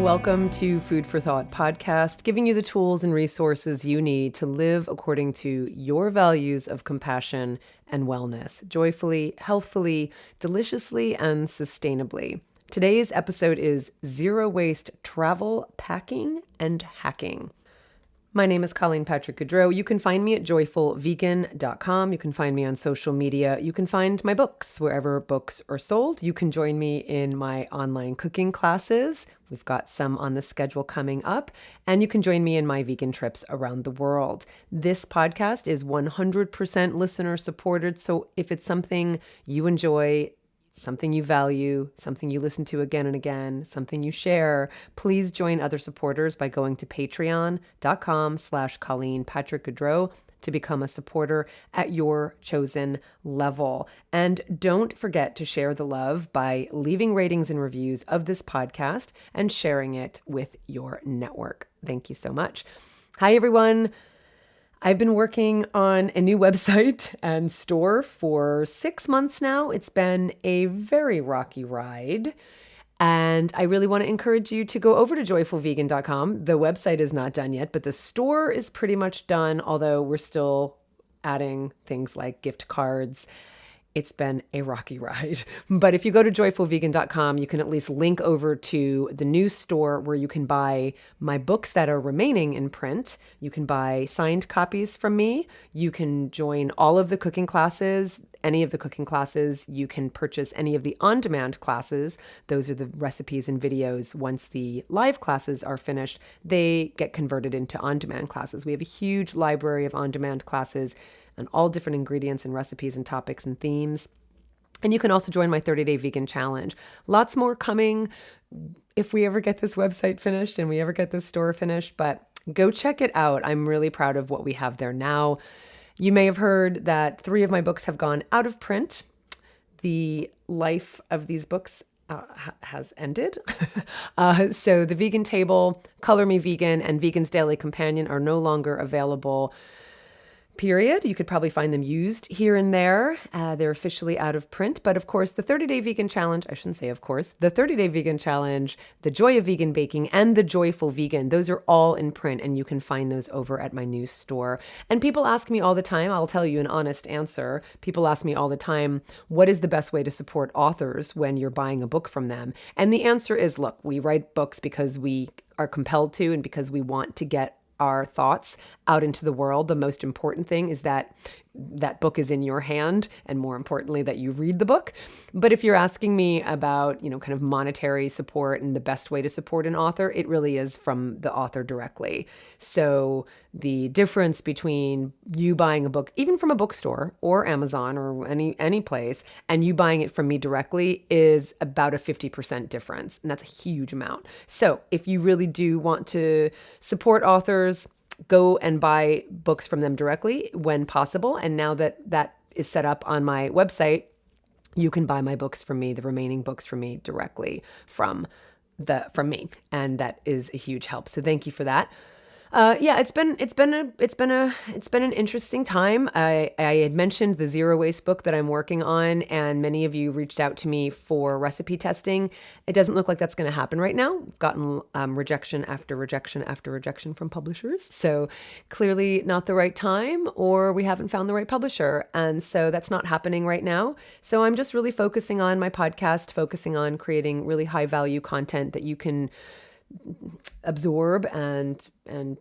welcome to Food for Thought podcast, giving you the tools and resources you need to live according to your values of compassion and wellness, joyfully, healthfully, deliciously, and sustainably. Today's episode is Zero Waste Travel, Packing, and Hacking. My name is Patrick-Goudreau. You can find me at joyfulvegan.com. You can find me on social media. You can find my books wherever books are sold. You can join me in my online cooking classes. We've got some on the schedule coming up. And you can join me in my vegan trips around the world. This podcast is 100% listener supported. So if it's something you enjoy, something you value, something you listen to again and again, something you share, please join other supporters by going to patreon.com/Colleen Patrick-Goudreau to become a supporter at your chosen level. And don't forget to share the love by leaving ratings and reviews of this podcast and sharing it with your network. Thank you so much. Hi, everyone. I've been working on a new website and store for 6 months now. It's been a very rocky ride. And I really want to encourage you to go over to joyfulvegan.com. The website is not done yet, but the store is pretty much done, although we're still adding things like gift cards. It's been a rocky ride. But if you go to joyfulvegan.com, you can at least link over to the new store where you can buy my books that are remaining in print. You can buy signed copies from me. You can join all of the cooking classes, any of the cooking classes. You can purchase any of the on-demand classes. Those are the recipes and videos. Once the live classes are finished, they get converted into on-demand classes. We have a huge library of on-demand classes and all different ingredients and recipes and topics and themes. And you can also join my 30-day vegan challenge. Lots more coming if we ever get this website finished and we ever get this store finished, but go check it out. I'm really proud of what we have there now. You may have heard that 3 of my books have gone out of print. The life of these books has ended. So the Vegan Table, Color Me Vegan, and Vegan's Daily Companion are no longer available. Period. You could probably find them used here and there. They're officially out of print. But of course, the 30-day vegan challenge, I shouldn't say of course, the 30-day vegan challenge, the Joy of Vegan Baking, and the Joyful Vegan, those are all in print, and you can find those over at my new store. And people ask me all the time, I'll tell you an honest answer. People ask me all the time, what is the best way to support authors when you're buying a book from them? And the answer is, look, we write books because we are compelled to and because we want to get our thoughts out into the world. The most important thing is that that book is in your hand, and more importantly, that you read the book. But if you're asking me about, kind of monetary support and the best way to support an author, it really is from the author directly. So the difference between you buying a book, even from a bookstore or Amazon or any place, and you buying it from me directly is about a 50% difference. And that's a huge amount. So if you really do want to support authors, go and buy books from them directly when possible. And now that that is set up on my website, you can buy my books from me, the remaining books from me directly from me. And that is a huge help. So thank you for that. It's been an interesting time. I had mentioned the zero waste book that I'm working on, and many of you reached out to me for recipe testing. It doesn't look like that's going to happen right now. I've gotten rejection after rejection after rejection from publishers. So clearly not the right time, or we haven't found the right publisher. And so that's not happening right now. So I'm just really focusing on my podcast, focusing on creating really high value content that you can absorb and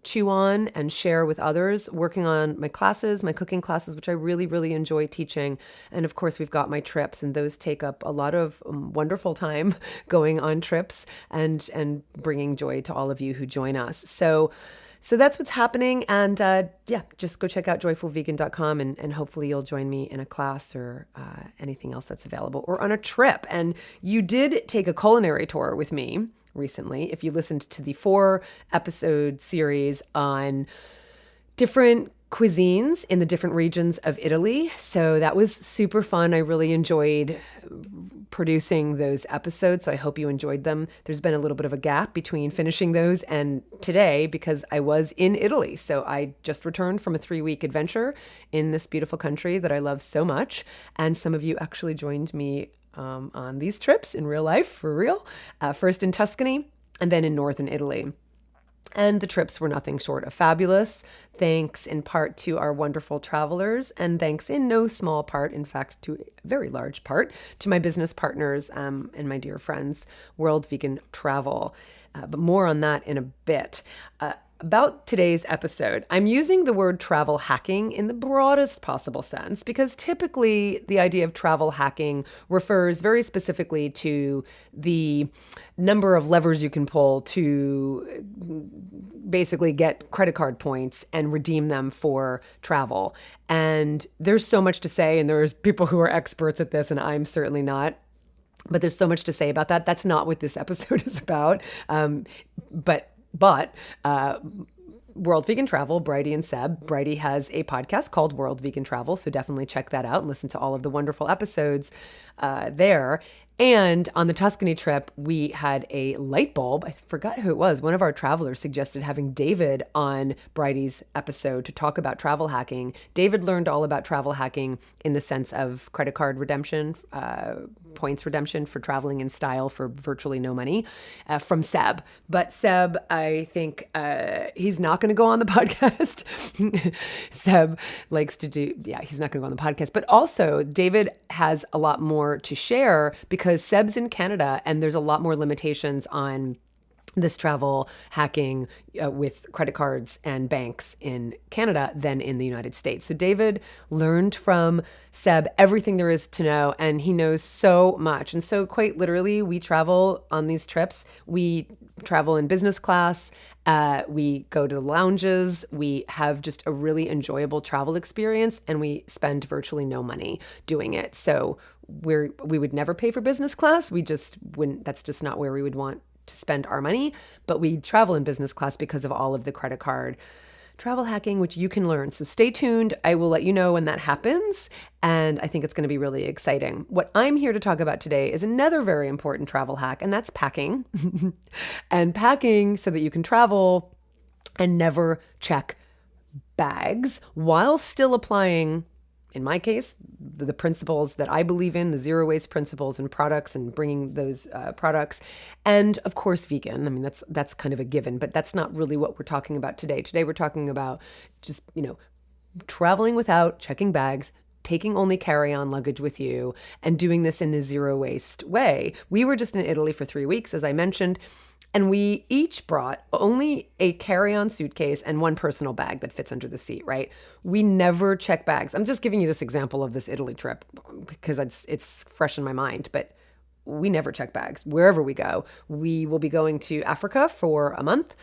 chew on and share with others, working on my classes, my cooking classes, which I really, really enjoy teaching. And of course, we've got my trips, and those take up a lot of wonderful time going on trips and bringing joy to all of you who join us. So that's what's happening. And just go check out joyfulvegan.com and hopefully you'll join me in a class or anything else that's available, or on a trip. And you did take a culinary tour with me recently, if you listened to the 4-episode series on different cuisines in the different regions of Italy. So that was super fun. I really enjoyed producing those episodes. So I hope you enjoyed them. There's been a little bit of a gap between finishing those and today because I was in Italy. So I just returned from a 3-week adventure in this beautiful country that I love so much. And some of you actually joined me on these trips in real life, for real. First in Tuscany, and then in northern Italy. And the trips were nothing short of fabulous, thanks in part to our wonderful travelers, and thanks in no small part, in fact, to a very large part, to my business partners and my dear friends, World Vegan Travel. But more on that in a bit. About today's episode, I'm using the word travel hacking in the broadest possible sense because typically the idea of travel hacking refers very specifically to the number of levers you can pull to basically get credit card points and redeem them for travel. And there's so much to say, and there's people who are experts at this, and I'm certainly not. But there's so much to say about that. That's not what this episode is about. But World Vegan Travel, Bridie and Seb. Bridie has a podcast called World Vegan Travel, so definitely check that out and listen to all of the wonderful episodes there. And on the Tuscany trip, we had a light bulb. I forgot who it was. One of our travelers suggested having David on Bridie's episode to talk about travel hacking. David learned all about travel hacking in the sense of credit card redemption, points redemption for traveling in style for virtually no money from Seb. But Seb, I think he's not going to go on the podcast. Seb likes to do, he's not going to go on the podcast. But also, David has a lot more to share because Seb's in Canada and there's a lot more limitations on this travel hacking with credit cards and banks in Canada than in the United States. So David learned from Seb everything there is to know, and he knows so much. And so quite literally, we travel on these trips. We travel in business class. We go to the lounges. We have just a really enjoyable travel experience, and we spend virtually no money doing it. So we would never pay for business class. We just wouldn't. That's just not where we would want to spend our money, but we travel in business class because of all of the credit card travel hacking, which you can learn. So stay tuned. I will let you know when that happens. And I think it's going to be really exciting. What I'm here to talk about today is another very important travel hack, and that's packing. And packing so that you can travel and never check bags while still applying, in my case, the principles that I believe in, the zero waste principles and products and bringing those products. And of course, vegan. I mean, that's kind of a given, but that's not really what we're talking about today. Today, we're talking about just, traveling without checking bags, taking only carry-on luggage with you, and doing this in a zero waste way. We were just in Italy for 3 weeks, as I mentioned, and we each brought only a carry-on suitcase and one personal bag that fits under the seat, right? We never check bags. I'm just giving you this example of this Italy trip because it's fresh in my mind, but we never check bags wherever we go. We will be going to Africa for a month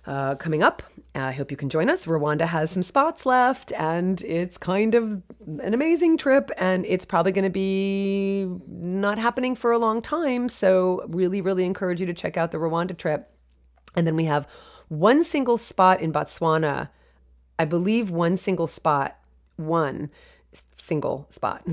coming up. I hope you can join us. Rwanda has some spots left, and it's kind of an amazing trip, and it's probably going to be not happening for a long time. So really, really encourage you to check out the Rwanda trip. And then we have one single spot in Botswana. I believe one single spot.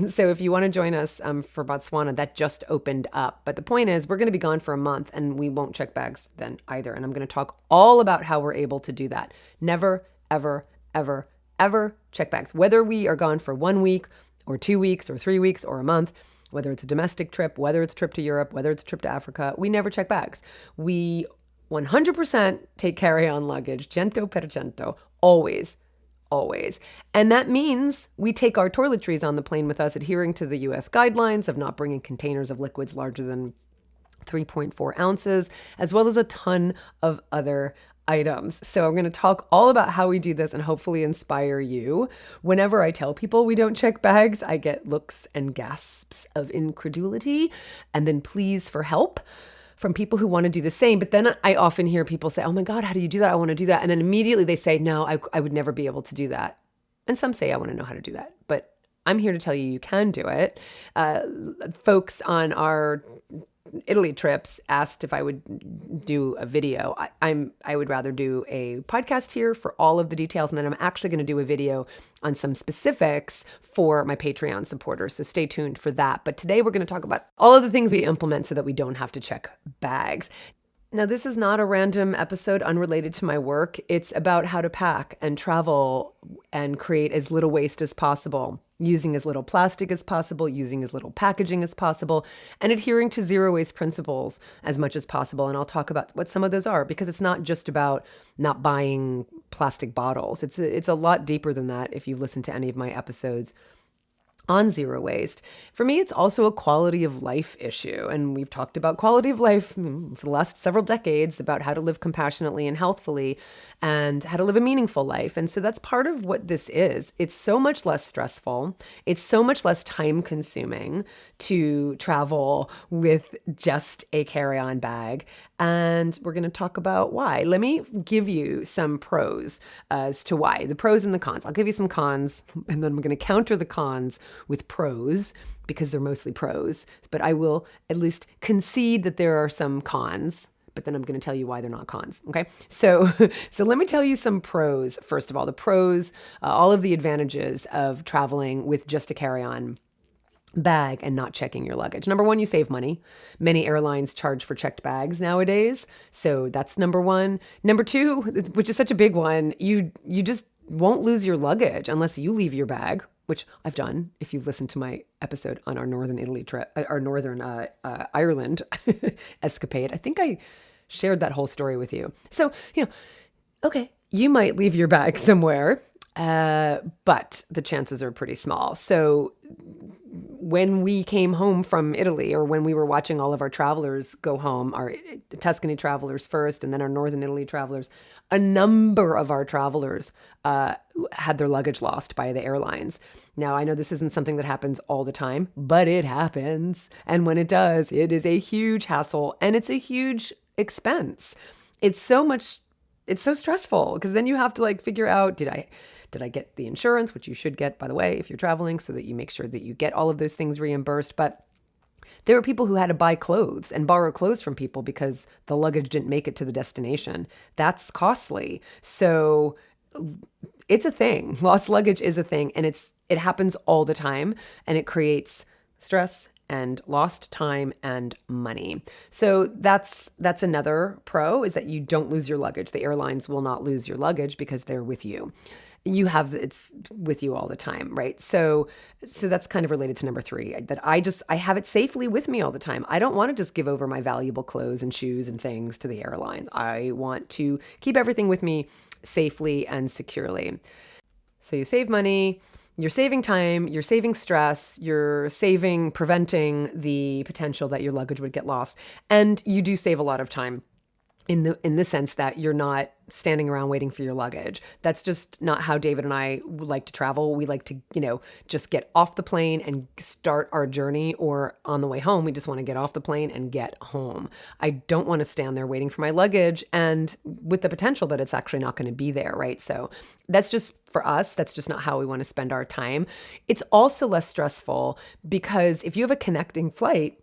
So if you want to join us for Botswana, that just opened up. But the point is, we're going to be gone for a month and we won't check bags then either. And I'm going to talk all about how we're able to do that. Never, ever, ever, ever check bags. Whether we are gone for 1 week or 2 weeks or 3 weeks or a month, whether it's a domestic trip, whether it's a trip to Europe, whether it's a trip to Africa, we never check bags. We 100% take carry-on luggage, cento per cento, always. And that means we take our toiletries on the plane with us, adhering to the US guidelines of not bringing containers of liquids larger than 3.4 ounces, as well as a ton of other items. So I'm going to talk all about how we do this and hopefully inspire you. Whenever I tell people we don't check bags, I get looks and gasps of incredulity and then pleas for help from people who want to do the same. But then I often hear people say, oh my God, how do you do that? I want to do that. And then immediately they say, no, I would never be able to do that. And some say, I want to know how to do that. But I'm here to tell you can do it. Folks on our Italy trips asked if I would do a video. I would rather do a podcast here for all of the details, and then I'm actually going to do a video on some specifics for my Patreon supporters. So stay tuned for that. But today we're going to talk about all of the things we implement so that we don't have to check bags. Now, this is not a random episode unrelated to my work. It's about how to pack and travel and create as little waste as possible, using as little plastic as possible, using as little packaging as possible, and adhering to zero waste principles as much as possible. And I'll talk about what some of those are, because it's not just about not buying plastic bottles. It's a lot deeper than that if you've listened to any of my episodes on zero waste. For me, it's also a quality of life issue. And we've talked about quality of life for the last several decades, about how to live compassionately and healthfully and how to live a meaningful life. And so that's part of what this is. It's so much less stressful. It's so much less time consuming to travel with just a carry-on bag. And we're going to talk about why. Let me give you some pros as to why, the pros and the cons. I'll give you some cons, and then I'm going to counter the cons with pros, because they're mostly pros. But I will at least concede that there are some cons, but then I'm going to tell you why they're not cons. Okay. So let me tell you some pros. First of all, the pros, all of the advantages of traveling with just a carry-on bag and not checking your luggage. Number one, you save money. Many airlines charge for checked bags nowadays. So that's number one. Number two, which is such a big one, you just won't lose your luggage unless you leave your bag, which I've done. If you've listened to my episode on our Northern Italy trip, our Northern Ireland escapade, I think I shared that whole story with you. So, okay, you might leave your bag somewhere, but the chances are pretty small. So when we came home from Italy, or when we were watching all of our travelers go home, our Tuscany travelers first, and then our Northern Italy travelers, a number of our travelers had their luggage lost by the airlines. Now, I know this isn't something that happens all the time, but it happens. And when it does, it is a huge hassle, and it's a huge expense. It's so stressful, because then you have to figure out, did I get the insurance, which you should get, by the way, if you're traveling, so that you make sure that you get all of those things reimbursed. But there were people who had to buy clothes and borrow clothes from people because the luggage didn't make it to the destination. That's costly. So it's a thing. Lost luggage is a thing, and it happens all the time, and it creates stress and lost time and money. So that's another pro, is that you don't lose your luggage. The airlines will not lose your luggage because they're with you. It's with you all the time, right? So that's kind of related to number three, that I have it safely with me all the time. I don't want to just give over my valuable clothes and shoes and things to the airlines. I want to keep everything with me safely and securely. So you save money, you're saving time, you're saving stress, you're preventing the potential that your luggage would get lost. And you do save a lot of time in the sense that you're not standing around waiting for your luggage. That's just not how David and I like to travel. We like to, just get off the plane and start our journey, or on the way home, we just want to get off the plane and get home. I don't want to stand there waiting for my luggage, and with the potential that it's actually not going to be there, right? So that's just, for us, that's just not how we want to spend our time. It's also less stressful because if you have a connecting flight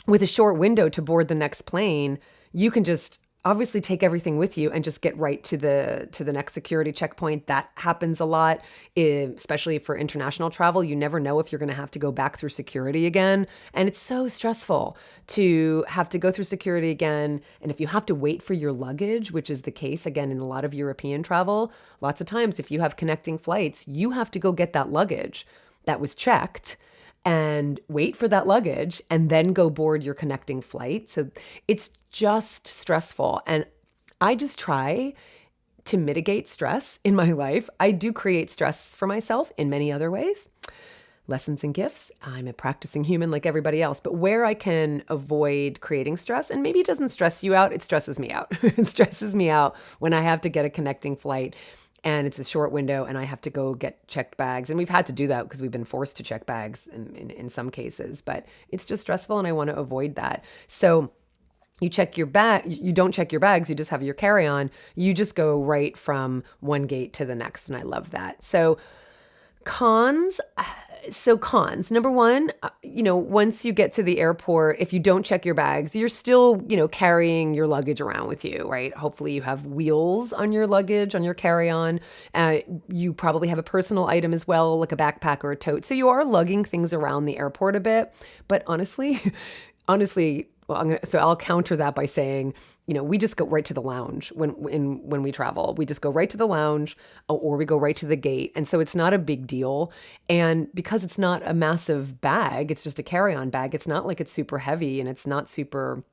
with a short window to board the next plane, you can just obviously take everything with you and just get right to the next security checkpoint. That happens a lot, especially for international travel. You never know if you're going to have to go back through security again. And it's so stressful to have to go through security again. And if you have to wait for your luggage, which is the case, again, in a lot of European travel, lots of times, if you have connecting flights, you have to go get that luggage that was checked and wait for that luggage and then go board your connecting flight. So it's just stressful. And I just try to mitigate stress in my life. I do create stress for myself in many other ways. Lessons and gifts. I'm a practicing human like everybody else, but where I can avoid creating stress, and maybe it doesn't stress you out, it stresses me out. It stresses me out when I have to get a connecting flight and it's a short window and I have to go get checked bags. And we've had to do that because we've been forced to check bags in some cases, but it's just stressful and I want to avoid that. So you check your bag, you don't check your bags, you just have your carry-on. You just go right from one gate to the next. And I love that. So cons. Number one, once you get to the airport, if you don't check your bags, you're still, carrying your luggage around with you, right? Hopefully you have wheels on your luggage, on your carry-on. You probably have a personal item as well, like a backpack or a tote. So you are lugging things around the airport a bit. But honestly, well, I'll counter that by saying, we just go right to the lounge when we travel. We just go right to the lounge, or we go right to the gate. And so it's not a big deal. And because it's not a massive bag, it's just a carry-on bag. It's not like it's super heavy, and it's not super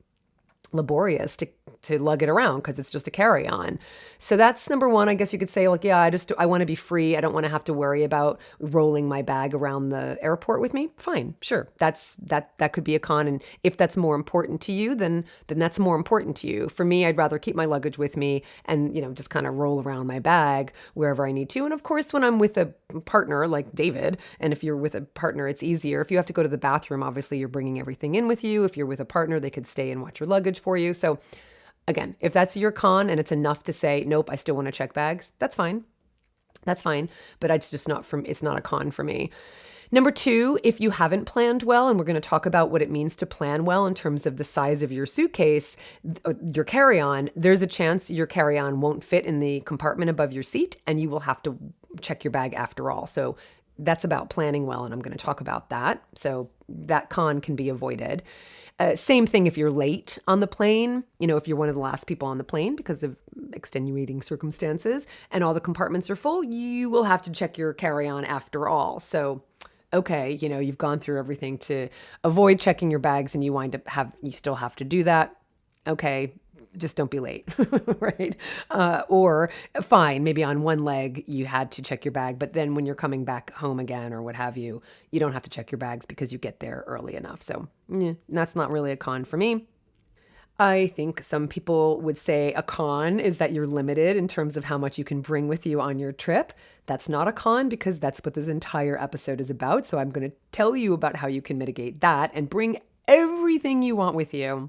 laborious to lug it around because it's just a carry-on. So that's number one. I guess you could say, like, yeah, I want to be free. I don't want to have to worry about rolling my bag around the airport with me. Fine, sure. That could be a con. And if that's more important to you, then that's more important to you. For me, I'd rather keep my luggage with me and, just kind of roll around my bag wherever I need to. And of course, when I'm with a partner like David, and if you're with a partner, it's easier. If you have to go to the bathroom, obviously you're bringing everything in with you. If you're with a partner, they could stay and watch your luggage for you. So again, if that's your con and it's enough to say, nope, I still want to check bags, that's fine. That's fine. But it's not a con for me. Number two, if you haven't planned well, and we're going to talk about what it means to plan well in terms of the size of your suitcase, your carry-on, there's a chance your carry-on won't fit in the compartment above your seat, and you will have to check your bag after all. So that's about planning well, and I'm going to talk about that. So that con can be avoided. Same thing if you're late on the plane, if you're one of the last people on the plane because of extenuating circumstances and all the compartments are full, you will have to check your carry-on after all. So, okay, you've gone through everything to avoid checking your bags and you still have to do that. Okay, just don't be late, right? Or fine, maybe on one leg you had to check your bag, but then when you're coming back home again or what have you, you don't have to check your bags because you get there early enough. So that's not really a con for me. I think some people would say a con is that you're limited in terms of how much you can bring with you on your trip. That's not a con because that's what this entire episode is about. So I'm going to tell you about how you can mitigate that and bring everything you want with you.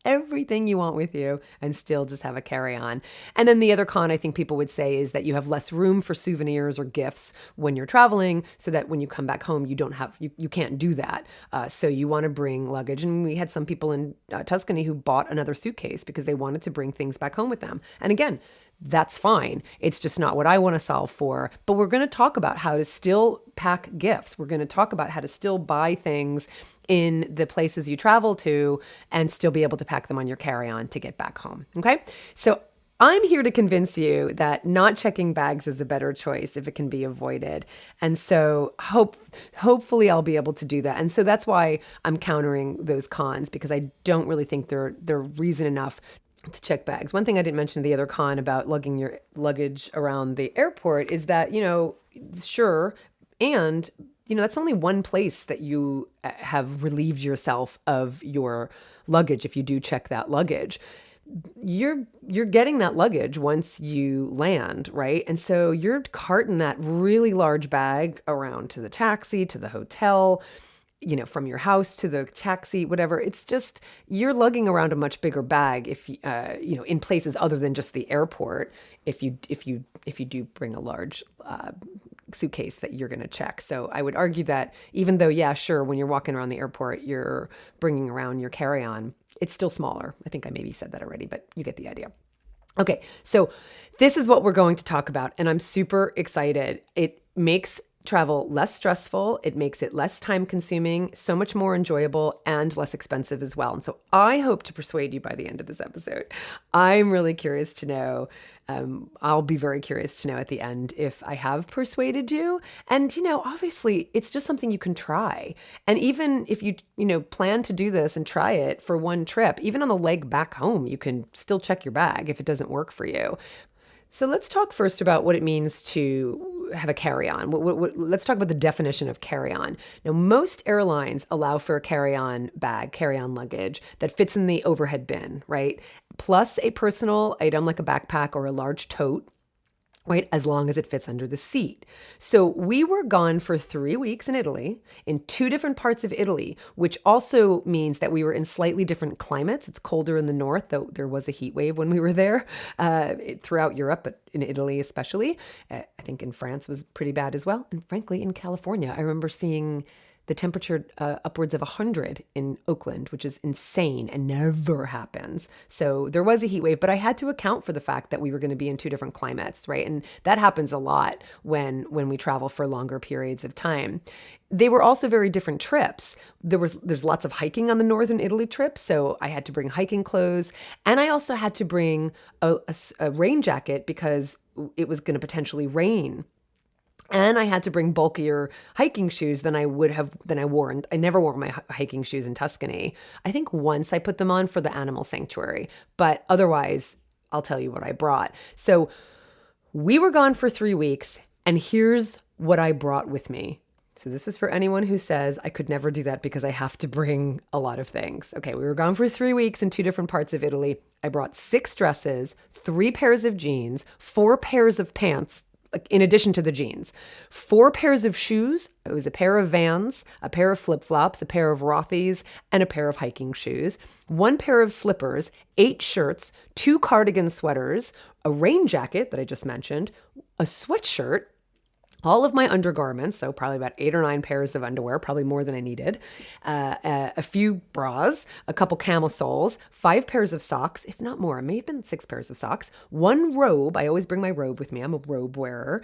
Everything you want with you and still just have a carry-on. And then the other con I think people would say is that you have less room for souvenirs or gifts when you're traveling, so that when you come back home, you can't do that. So you want to bring luggage. And we had some people in Tuscany who bought another suitcase because they wanted to bring things back home with them. And again, that's fine. It's just not what I want to solve for. But we're going to talk about how to still pack gifts. We're going to talk about how to still buy things in the places you travel to and still be able to pack them on your carry-on to get back home. Okay? So I'm here to convince you that not checking bags is a better choice if it can be avoided. And so hopefully I'll be able to do that. And so that's why I'm countering those cons, because I don't really think they're reason enough to check bags. One thing I didn't mention, the other con about lugging your luggage around the airport, is that, sure, and that's only one place that you have relieved yourself of your luggage if you do check that luggage. You're getting that luggage once you land, right? And so you're carting that really large bag around to the taxi, to the hotel, from your house to the taxi, whatever. It's just, you're lugging around a much bigger bag if in places other than just the airport, if you do bring a large suitcase that you're going to check. So I would argue that even though, yeah, sure, when you're walking around the airport, you're bringing around your carry-on, it's still smaller. I think I maybe said that already, but you get the idea. Okay, so this is what we're going to talk about, and I'm super excited. It makes travel less stressful. It makes it less time consuming, so much more enjoyable, and less expensive as well. And so I hope to persuade you by the end of this episode. I'm really curious to know. I'll be very curious to know at the end if I have persuaded you. And, obviously it's just something you can try. And even if you plan to do this and try it for one trip, even on the leg back home, you can still check your bag if it doesn't work for you. So let's talk first about what it means to have a carry-on. Let's talk about the definition of carry-on. Now, most airlines allow for a carry-on bag, carry-on luggage that fits in the overhead bin, right? Plus a personal item like a backpack or a large tote, right? As long as it fits under the seat. So we were gone for 3 weeks in Italy, in 2 different parts of Italy, which also means that we were in slightly different climates. It's colder in the north, though there was a heat wave when we were there, throughout Europe, but in Italy especially. I think in France was pretty bad as well. And frankly, in California, I remember seeing the temperature upwards of 100 in Oakland, which is insane and never happens. So there was a heat wave, but I had to account for the fact that we were going to be in two different climates, right? And that happens a lot when we travel for longer periods of time. They were also very different trips. There's lots of hiking on the northern Italy trip, so I had to bring hiking clothes, and I also had to bring a rain jacket because it was going to potentially rain. And I had to bring bulkier hiking shoes than I wore. And I never wore my hiking shoes in Tuscany. I think once I put them on for the animal sanctuary, but otherwise, I'll tell you what I brought. So we were gone for 3 weeks, and here's what I brought with me. So this is for anyone who says I could never do that because I have to bring a lot of things. Okay, we were gone for 3 weeks in two different parts of Italy. I brought 6 dresses, 3 pairs of jeans, 4 pairs of pants, in addition to the jeans, 4 pairs of shoes. It was a pair of Vans, a pair of flip-flops, a pair of Rothy's, and a pair of hiking shoes, 1 pair of slippers, 8 shirts, 2 cardigan sweaters, a rain jacket that I just mentioned, a sweatshirt, all of my undergarments, so probably about 8 or 9 pairs of underwear, probably more than I needed, a few bras, a couple camisoles, 5 pairs of socks, if not more, it may have been 6 pairs of socks, 1 robe. I always bring my robe with me. I'm a robe wearer.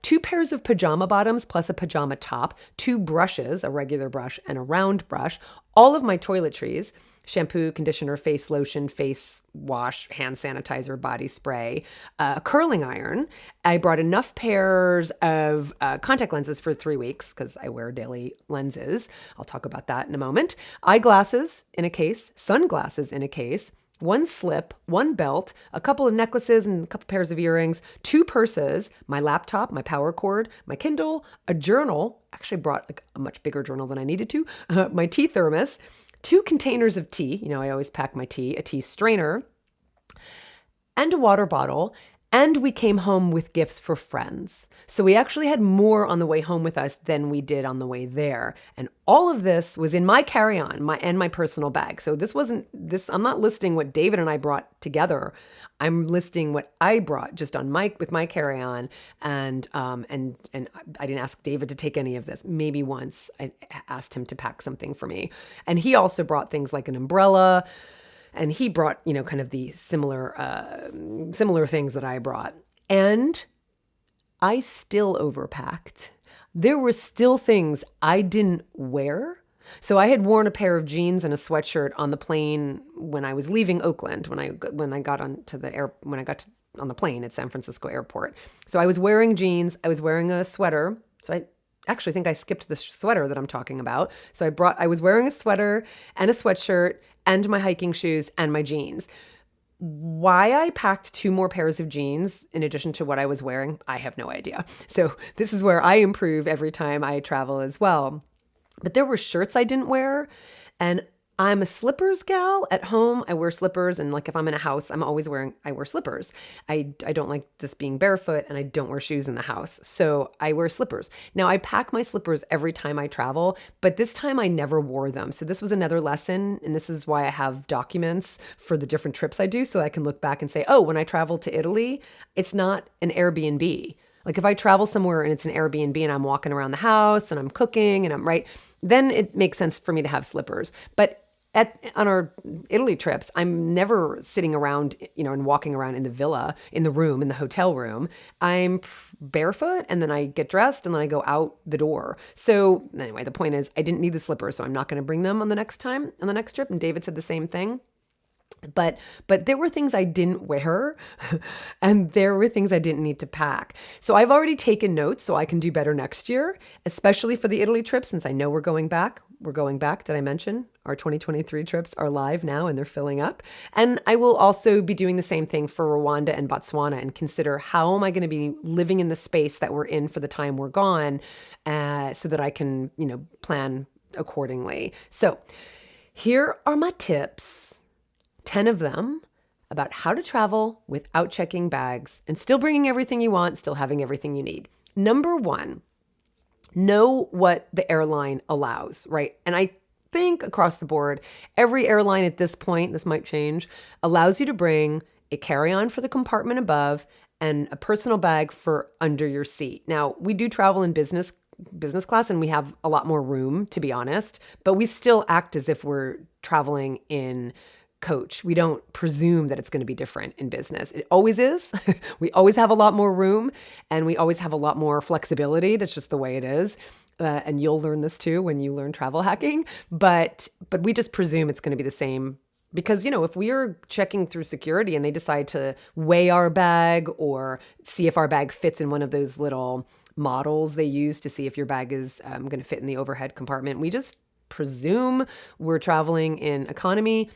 2 pairs of pajama bottoms plus a pajama top, 2 brushes, a regular brush and a round brush, all of my toiletries, shampoo, conditioner, face lotion, face wash, hand sanitizer, body spray, a curling iron. I brought enough pairs of contact lenses for 3 weeks because I wear daily lenses. I'll talk about that in a moment. Eyeglasses in a case, sunglasses in a case, 1 slip, 1 belt, a couple of necklaces and a couple pairs of earrings, 2 purses, my laptop, my power cord, my Kindle, a journal. Actually brought like a much bigger journal than I needed to, my tea thermos, 2 containers of tea. You know, I always pack my tea, a tea strainer, and a water bottle. And we came home with gifts for friends. So we actually had more on the way home with us than we did on the way there. And all of this was in my carry-on, my personal bag. So I'm not listing what David and I brought together. I'm listing what I brought just with my carry-on. And I didn't ask David to take any of this. Maybe once I asked him to pack something for me. And he also brought things like an umbrella. And he brought, kind of the similar things that I brought. And I still overpacked. There were still things I didn't wear. So I had worn a pair of jeans and a sweatshirt on the plane when I was leaving Oakland, when I got on the plane at San Francisco airport. So I was wearing jeans. I was wearing a sweater. So I actually think I skipped the sweater that I'm talking about. So I was wearing a sweater and a sweatshirt and my hiking shoes and my jeans. Why I packed 2 more pairs of jeans in addition to what I was wearing, I have no idea. So this is where I improve every time I travel as well. But there were shirts I didn't wear, and I'm a slippers gal. At home, I wear slippers, and like if I'm in a house, I wear slippers. I don't like just being barefoot, and I don't wear shoes in the house. So I wear slippers. Now, I pack my slippers every time I travel, but this time I never wore them. So this was another lesson, and this is why I have documents for the different trips I do, so I can look back and say, oh, when I traveled to Italy, it's not an Airbnb. Like if I travel somewhere and it's an Airbnb and I'm walking around the house and I'm cooking and I'm right, then it makes sense for me to have slippers. But on our Italy trips, I'm never sitting around, and walking around in the villa, in the room, in the hotel room. I'm barefoot and then I get dressed and then I go out the door. So anyway, the point is I didn't need the slippers, so I'm not going to bring them on the next trip. And David said the same thing. But there were things I didn't wear and there were things I didn't need to pack. So I've already taken notes so I can do better next year, especially for the Italy trip, since I know we're going back. We're going back. Did I mention our 2023 trips are live now and they're filling up? And I will also be doing the same thing for Rwanda and Botswana and consider how am I going to be living in the space that we're in for the time we're gone, so that I can, plan accordingly. So here are my tips. 10 of them about how to travel without checking bags and still bringing everything you want, still having everything you need. Number 1, know what the airline allows, right? And I think across the board, every airline at this point, this might change, allows you to bring a carry-on for the compartment above and a personal bag for under your seat. Now, we do travel in business business class, and we have a lot more room, to be honest, but we still act as if we're traveling in coach. We don't presume that it's going to be different in business. It always is. We always have a lot more room, and we always have a lot more flexibility. That's just the way it is. And you'll learn this too when you learn travel hacking. But we just presume it's going to be the same. Because, if we are checking through security and they decide to weigh our bag or see if our bag fits in one of those little models they use to see if your bag is going to fit in the overhead compartment, we just presume we're traveling in economy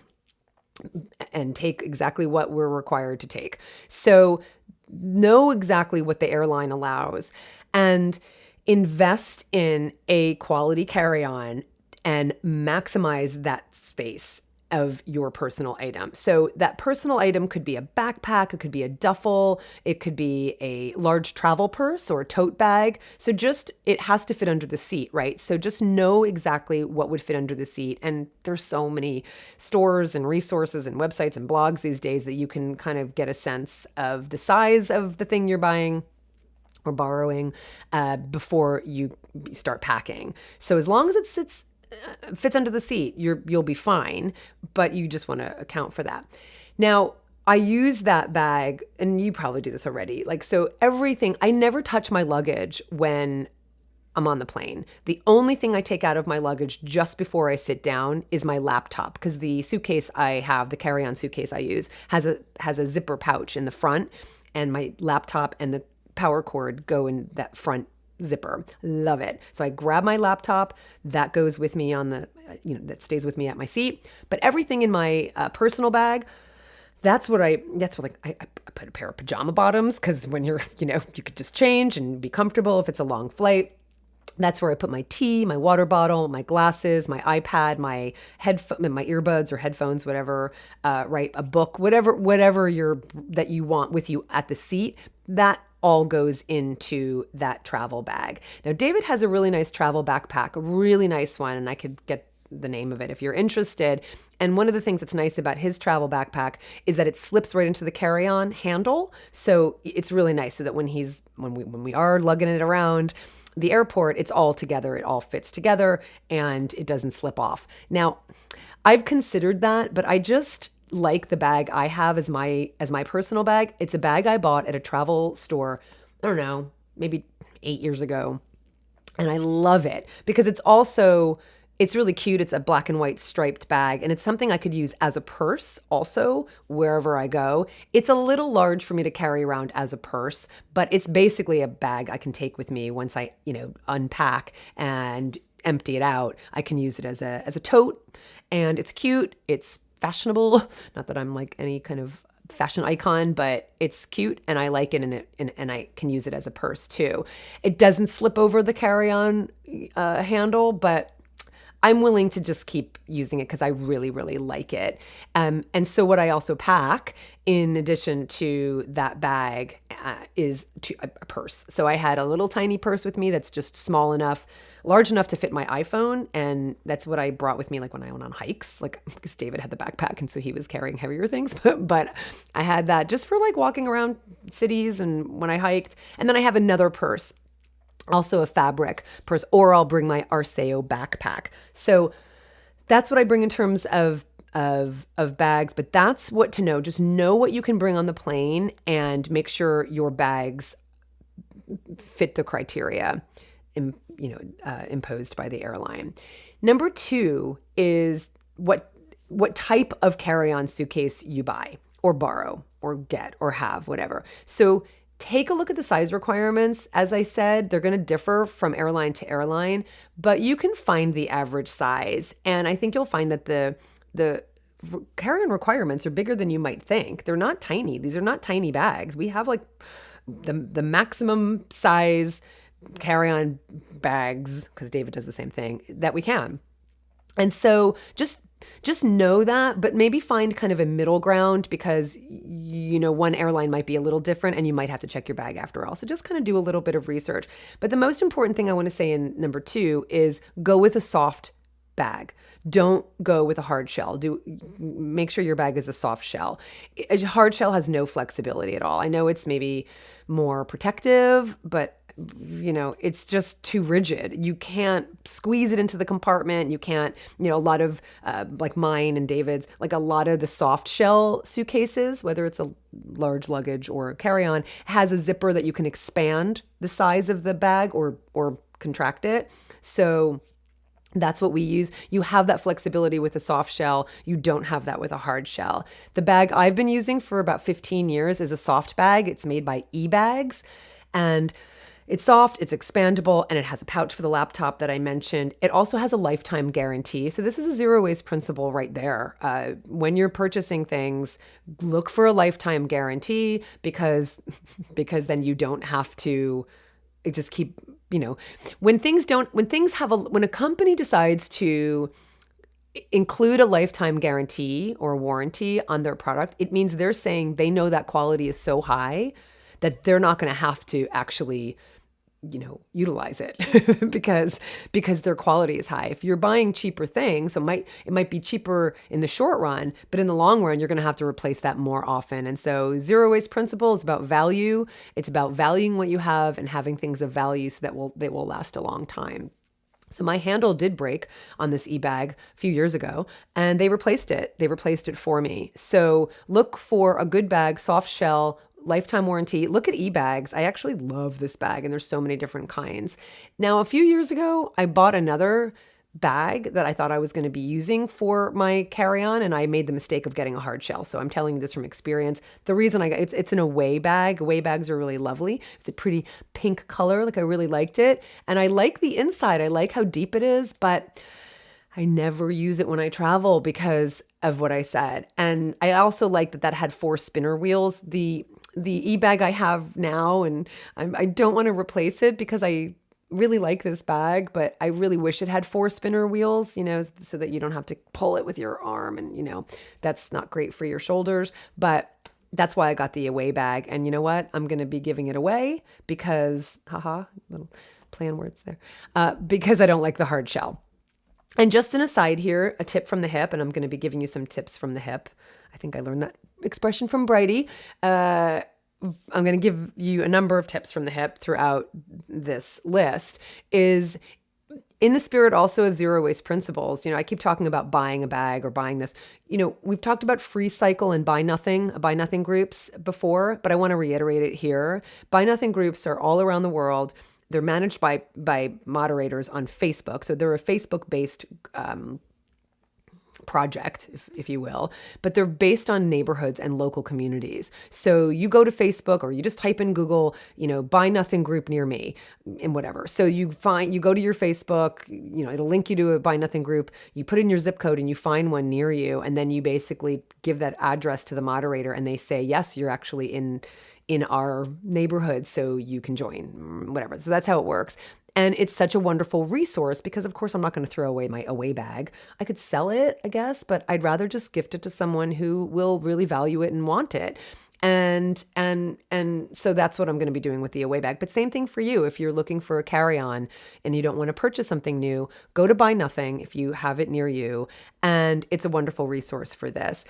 and take exactly what we're required to take. So know exactly what the airline allows and invest in a quality carry-on and maximize that space of your personal item. So that personal item could be a backpack, it could be a duffel, it could be a large travel purse or a tote bag. So it has to fit under the seat, right? So just know exactly what would fit under the seat. And there's so many stores and resources and websites and blogs these days that you can kind of get a sense of the size of the thing you're buying or borrowing before you start packing. So as long as it fits under the seat, you'll be fine, but you just want to account for that. Now, I use that bag, and you probably do this already. I never touch my luggage when I'm on the plane. The only thing I take out of my luggage just before I sit down is my laptop, because the suitcase I have, the carry-on suitcase I use, has a zipper pouch in the front, and my laptop and the power cord go in that front zipper. Love it. So I grab my laptop, that goes with me that stays with me at my seat. But everything in my personal bag, that's what I put a pair of pajama bottoms, because when you could just change and be comfortable if it's a long flight. That's where I put my tea, my water bottle, my glasses, my iPad, my earbuds or headphones, whatever, right? A book, whatever that you want with you at the seat. That all goes into that travel bag. Now, David has a really nice travel backpack, a really nice one, and I could get the name of it if you're interested. And one of the things that's nice about his travel backpack is that it slips right into the carry-on handle. So it's really nice so that when we are lugging it around the airport, it's all together, it all fits together, and it doesn't slip off. Now, I've considered that, but I just like the bag I have as my personal bag. It's a bag I bought at a travel store, I don't know, maybe 8 years ago. And I love it because it's really cute. It's a black and white striped bag, and it's something I could use as a purse also wherever I go. It's a little large for me to carry around as a purse, but it's basically a bag I can take with me once I, unpack and empty it out. I can use it as a tote, and it's cute. It's fashionable. Not that I'm like any kind of fashion icon, but it's cute and I like it, and I can use it as a purse too. It doesn't slip over the carry-on handle, but I'm willing to just keep using it because I really, really like it. And so what I also pack in addition to that bag is a purse. So I had a little tiny purse with me that's just large enough to fit my iPhone. And that's what I brought with me like when I went on hikes, like because David had the backpack and so he was carrying heavier things. But I had that just for like walking around cities and when I hiked. And then I have another purse, also a fabric purse, or I'll bring my Arceo backpack. So that's what I bring in terms of bags, but that's what to know. Just know what you can bring on the plane and make sure your bags fit the criteria imposed by the airline. Number 2 is what type of carry-on suitcase you buy or borrow or get or have, whatever. So take a look at the size requirements. As I said, they're going to differ from airline to airline, but you can find the average size. And I think you'll find that the carry-on requirements are bigger than you might think. They're not tiny. These are not tiny bags. We have like the maximum size carry-on bags, because David does the same thing, that we can. And so just know that, but maybe find kind of a middle ground because, one airline might be a little different and you might have to check your bag after all. So just kind of do a little bit of research. But the most important thing I want to say in number 2 is go with a soft bag. Don't go with a hard shell. Make sure your bag is a soft shell. A hard shell has no flexibility at all. I know it's maybe more protective, but it's just too rigid. You can't squeeze it into the compartment. You can't, a lot of like mine and David's, like a lot of the soft shell suitcases, whether it's a large luggage or a carry-on, has a zipper that you can expand the size of the bag or contract it. So that's what we use. You have that flexibility with a soft shell. You don't have that with a hard shell. The bag I've been using for about 15 years is a soft bag. It's made by eBags, and it's soft, it's expandable, and it has a pouch for the laptop that I mentioned. It also has a lifetime guarantee. So this is a zero waste principle right there. When you're purchasing things, look for a lifetime guarantee because then you don't have to just keep, when a company decides to include a lifetime guarantee or warranty on their product, it means they're saying they know that quality is so high that they're not going to have to actually utilize it because their quality is high. If you're buying cheaper things, it might be cheaper in the short run, but in the long run, you're going to have to replace that more often. And so zero waste principle is about value. It's about valuing what you have and having things of value so that they will last a long time. So my handle did break on this e-bag a few years ago, and they replaced it. They replaced it for me. So look for a good bag, soft shell, lifetime warranty. Look at eBags. I actually love this bag, and there's so many different kinds. Now, a few years ago, I bought another bag that I thought I was going to be using for my carry-on, and I made the mistake of getting a hard shell. So I'm telling you this from experience. The reason it's an away bag. Away bags are really lovely. It's a pretty pink color. Like, I really liked it. And I like the inside. I like how deep it is, but I never use it when I travel because of what I said. And I also like that had 4 spinner wheels. The e-bag I have now, and I don't want to replace it because I really like this bag, but I really wish it had 4 spinner wheels, so that you don't have to pull it with your arm, and that's not great for your shoulders. But that's why I got the away bag. And you know what? I'm going to be giving it away because, little play on words there, because I don't like the hard shell. And just an aside here, a tip from the hip, and I'm going to be giving you some tips from the hip. I think I learned that expression from Bridie. I'm going to give you a number of tips from the hip throughout this list, is in the spirit also of zero waste principles. I keep talking about buying a bag or buying this. We've talked about free cycle and buy nothing groups before, but I want to reiterate it here. Buy nothing groups are all around the world. They're managed by moderators on Facebook. So they're a Facebook-based project, if you will, but they're based on neighborhoods and local communities. So you go to Facebook or you just type in Google, buy nothing group near me and whatever. So you go to your Facebook, it'll link you to a buy nothing group. You put in your zip code and you find one near you. And then you basically give that address to the moderator and they say, yes, you're actually in our neighborhood, so you can join, whatever. So that's how it works. And it's such a wonderful resource because, of course, I'm not going to throw away my away bag. I could sell it, I guess, but I'd rather just gift it to someone who will really value it and want it. And so that's what I'm going to be doing with the away bag. But same thing for you. If you're looking for a carry-on and you don't want to purchase something new, go to Buy Nothing if you have it near you. And it's a wonderful resource for this.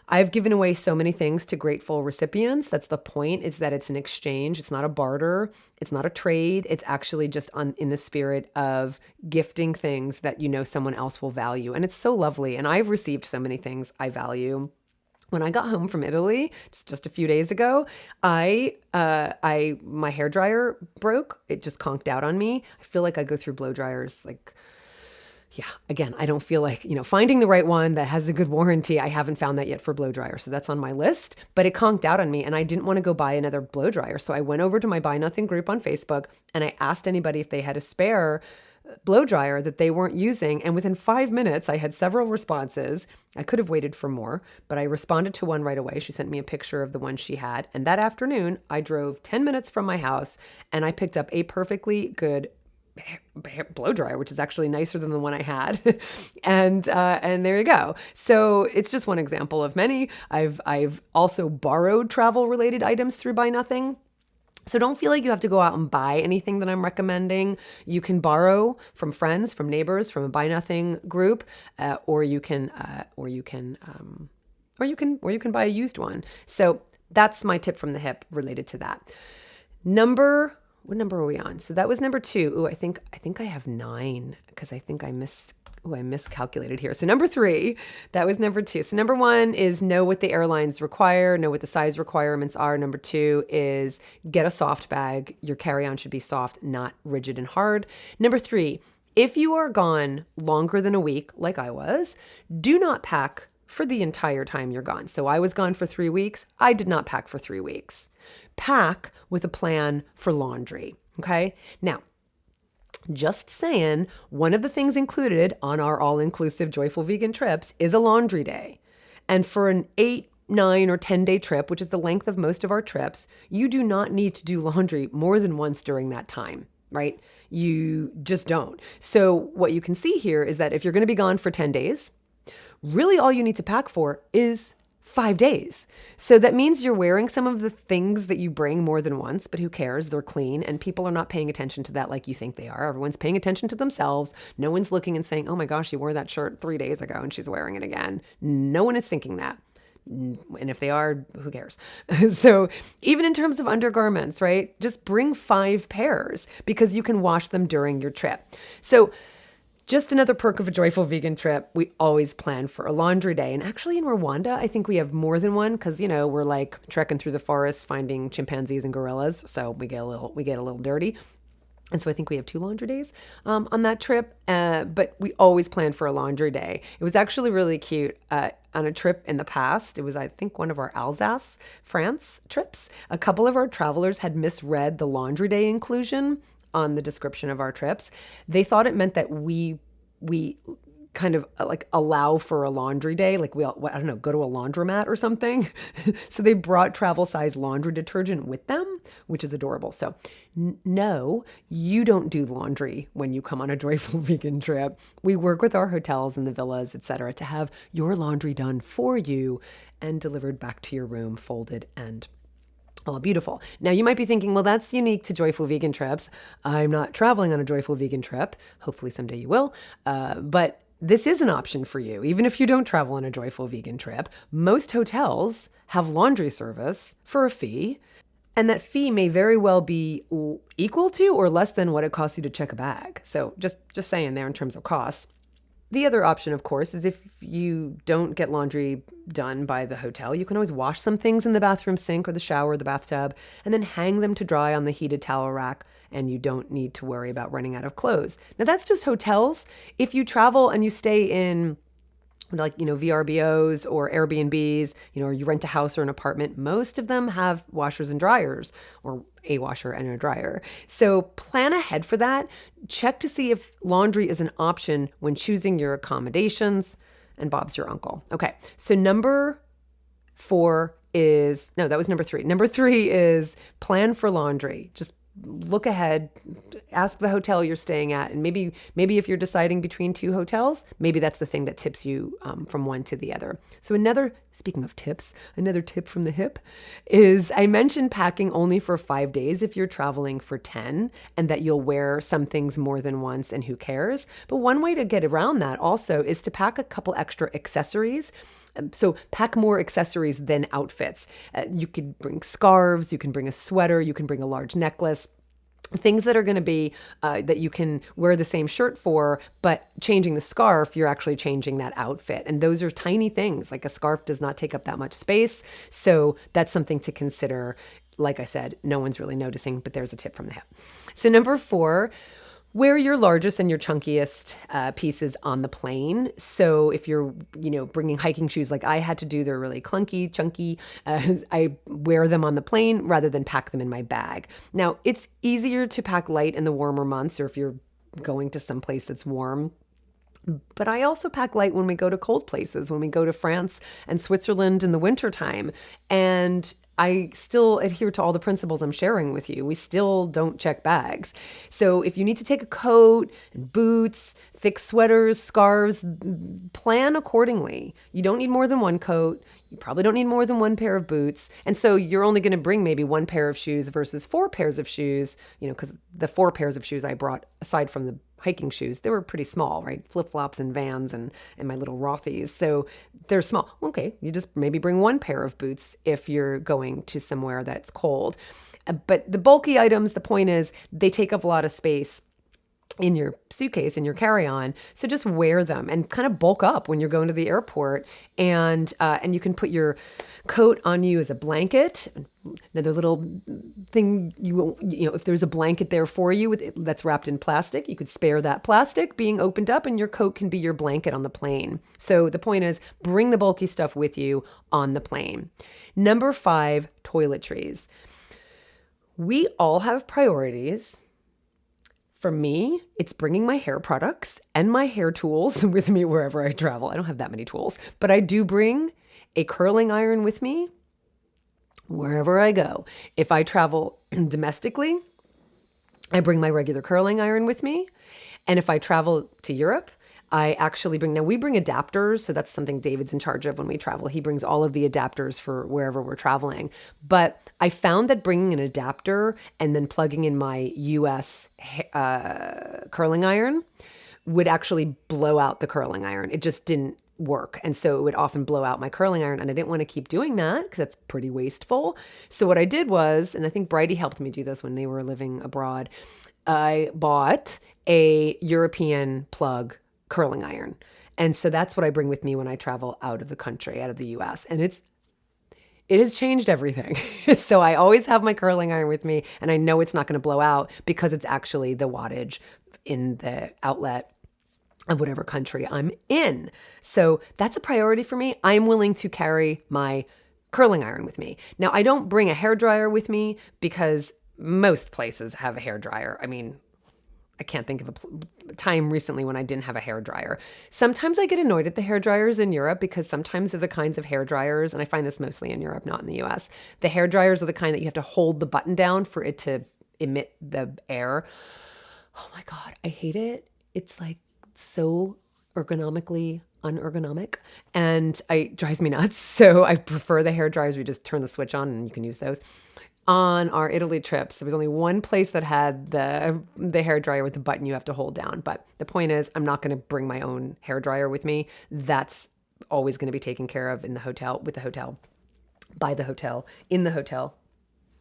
I've given away so many things to grateful recipients. That's the point, is that it's an exchange. It's not a barter. It's not a trade. It's actually just in the spirit of gifting things that someone else will value. And it's so lovely. And I've received so many things I value. When I got home from Italy just a few days ago, my hairdryer broke. It just conked out on me. I feel like I go through blow dryers again, I don't feel like, finding the right one that has a good warranty. I haven't found that yet for blow dryer. So that's on my list, but it conked out on me and I didn't want to go buy another blow dryer. So I went over to my Buy Nothing group on Facebook and I asked anybody if they had a spare blow dryer that they weren't using. And within 5 minutes, I had several responses. I could have waited for more, but I responded to one right away. She sent me a picture of the one she had. And that afternoon, I drove 10 minutes from my house and I picked up a perfectly good blow dryer, which is actually nicer than the one I had. and there you go. So it's just one example of many. I've also borrowed travel related items through Buy Nothing. So don't feel like you have to go out and buy anything that I'm recommending. You can borrow from friends, from neighbors, from a buy nothing group, or you can buy a used one. So that's my tip from the hip related to that. What number are we on? So that was number 2. Ooh, I think I have 9 because I think I miscalculated here. So number 3, that was number 2. So number 1 is know what the airlines require, know what the size requirements are. Number 2 is get a soft bag. Your carry-on should be soft, not rigid and hard. Number 3, if you are gone longer than a week, like I was, do not pack for the entire time you're gone. So I was gone for 3 weeks. I did not pack for 3 weeks. Pack with a plan for laundry. Okay. Now, just saying, one of the things included on our all-inclusive Joyful Vegan trips is a laundry day. And for an 8, 9, or 10-day trip, which is the length of most of our trips, you do not need to do laundry more than once during that time, right? You just don't. So what you can see here is that if you're going to be gone for 10 days, really all you need to pack for is 5 days. So that means you're wearing some of the things that you bring more than once, but who cares? They're clean and people are not paying attention to that like you think they are. Everyone's paying attention to themselves. No one's looking and saying, oh my gosh, she wore that shirt 3 days ago and she's wearing it again. No one is thinking that. And if they are, who cares? So even in terms of undergarments, right? Just bring 5 pairs because you can wash them during your trip. So just another perk of a Joyful Vegan trip, we always plan for a laundry day. And actually in Rwanda, I think we have more than one because, we're like trekking through the forests, finding chimpanzees and gorillas. So we get a little dirty. And so I think we have 2 laundry days on that trip. But we always plan for a laundry day. It was actually really cute. On a trip in the past, it was, I think, one of our Alsace, France trips. A couple of our travelers had misread the laundry day inclusion on the description of our trips. They thought it meant that we kind of like allow for a laundry day, like I don't know, go to a laundromat or something. So they brought travel size laundry detergent with them, which is adorable. So no, you don't do laundry when you come on a Joyful Vegan trip. We work with our hotels and the villas, etc., to have your laundry done for you and delivered back to your room, folded and all beautiful. Now you might be thinking, well, that's unique to Joyful Vegan trips. I'm not traveling on a Joyful Vegan trip. Hopefully someday you will. But this is an option for you. Even if you don't travel on a Joyful Vegan trip, most hotels have laundry service for a fee. And that fee may very well be equal to or less than what it costs you to check a bag. So just saying there in terms of costs. The other option, of course, is if you don't get laundry done by the hotel, you can always wash some things in the bathroom sink or the shower or the bathtub and then hang them to dry on the heated towel rack, and you don't need to worry about running out of clothes. Now, that's just hotels. If you travel and you stay in VRBOs or Airbnbs, or you rent a house or an apartment, most of them have washers and dryers, or a washer and a dryer. So plan ahead for that. Check to see if laundry is an option when choosing your accommodations. And Bob's your uncle. Okay. So number 4 is, no, that was number 3. Number 3 is plan for laundry. Just look ahead, ask the hotel you're staying at, and maybe if you're deciding between 2 hotels, maybe that's the thing that tips you from one to the other. So speaking of tips, another tip from the hip is I mentioned packing only for 5 days if you're traveling for 10, and that you'll wear some things more than once, and who cares? But one way to get around that also is to pack a couple extra accessories. So pack more accessories than outfits. You could bring scarves, you can bring a sweater, you can bring a large necklace. Things that are going to be that you can wear the same shirt for, but changing the scarf, you're actually changing that outfit. And those are tiny things. Like a scarf does not take up that much space. So that's something to consider. Like I said, no one's really noticing, but there's a tip from the hip. So number 4, wear your largest and your chunkiest pieces on the plane. So if you're, bringing hiking shoes like I had to do, they're really clunky, chunky. I wear them on the plane rather than pack them in my bag. Now, it's easier to pack light in the warmer months, or if you're going to some place that's warm. But I also pack light when we go to cold places, when we go to France and Switzerland in the wintertime. And I still adhere to all the principles I'm sharing with you. We still don't check bags. So if you need to take a coat and boots, thick sweaters, scarves, plan accordingly. You don't need more than one coat. You probably don't need more than one pair of boots. And so you're only going to bring maybe one pair of shoes versus 4 pairs of shoes, because the 4 pairs of shoes I brought, aside from the hiking shoes, they were pretty small, right? Flip-flops and Vans and my little Rothies. So they're small. Okay, you just maybe bring 1 pair of boots if you're going to somewhere that's cold. But the bulky items, the point is they take up a lot of space in your suitcase, in your carry-on. So just wear them and kind of bulk up when you're going to the airport. And you can put your coat on you as a blanket. Another little thing, if there's a blanket there for you that's wrapped in plastic, you could spare that plastic being opened up and your coat can be your blanket on the plane. So the point is, bring the bulky stuff with you on the plane. Number 5, toiletries. We all have priorities. For me, it's bringing my hair products and my hair tools with me wherever I travel. I don't have that many tools, but I do bring a curling iron with me wherever I go. If I travel domestically, I bring my regular curling iron with me. And if I travel to Europe, I actually we bring adapters. So that's something David's in charge of when we travel. He brings all of the adapters for wherever we're traveling. But I found that bringing an adapter and then plugging in my US curling iron would actually blow out the curling iron. It just didn't work. And so it would often blow out my curling iron. And I didn't want to keep doing that because that's pretty wasteful. So what I did was, and I think Bridie helped me do this when they were living abroad, I bought a European plug curling iron. And so that's what I bring with me when I travel out of the country, out of the US. And it has changed everything. So I always have my curling iron with me and I know it's not going to blow out because it's actually the wattage in the outlet of whatever country I'm in. So that's a priority for me. I'm willing to carry my curling iron with me. Now, I don't bring a hairdryer with me because most places have a hairdryer. I mean, I can't think of a time recently when I didn't have a hairdryer. Sometimes I get annoyed at the hairdryers in Europe because sometimes they're the kinds of hairdryers, and I find this mostly in Europe, not in the US. The hairdryers are the kind that you have to hold the button down for it to emit the air. Oh my God, I hate it. It's like so ergonomically unergonomic and it drives me nuts. So I prefer the hairdryers. We just turn the switch on and you can use those. On our Italy trips, there was only one place that had the hairdryer with the button you have to hold down. But the point is, I'm not going to bring my own hairdryer with me. That's always going to be taken care of in the hotel, with the hotel, by the hotel, in the hotel.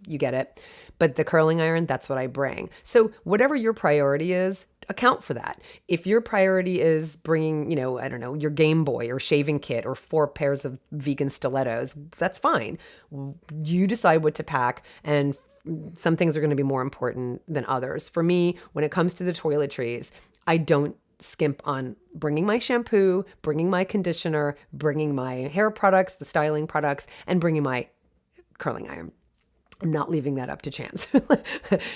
You get it. But the curling iron, that's what I bring. So whatever your priority is, account for that. If your priority is bringing, I don't know, your Game Boy or shaving kit or 4 pairs of vegan stilettos, that's fine. You decide what to pack, and some things are going to be more important than others. For me, when it comes to the toiletries, I don't skimp on bringing my shampoo, bringing my conditioner, bringing my hair products, the styling products, and bringing my curling iron. I'm not leaving that up to chance,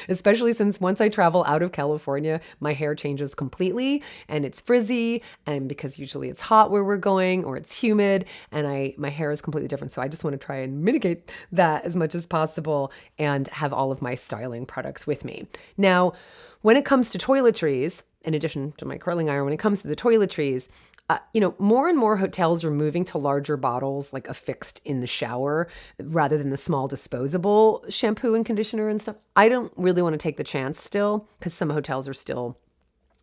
especially since once I travel out of California, my hair changes completely and it's frizzy, and because usually it's hot where we're going or it's humid and my hair is completely different. So I just want to try and mitigate that as much as possible and have all of my styling products with me. Now, when it comes to toiletries, in addition to my curling iron, when it comes to the toiletries, more and more hotels are moving to larger bottles, like affixed in the shower, rather than the small disposable shampoo and conditioner and stuff. I don't really want to take the chance still, because some hotels are still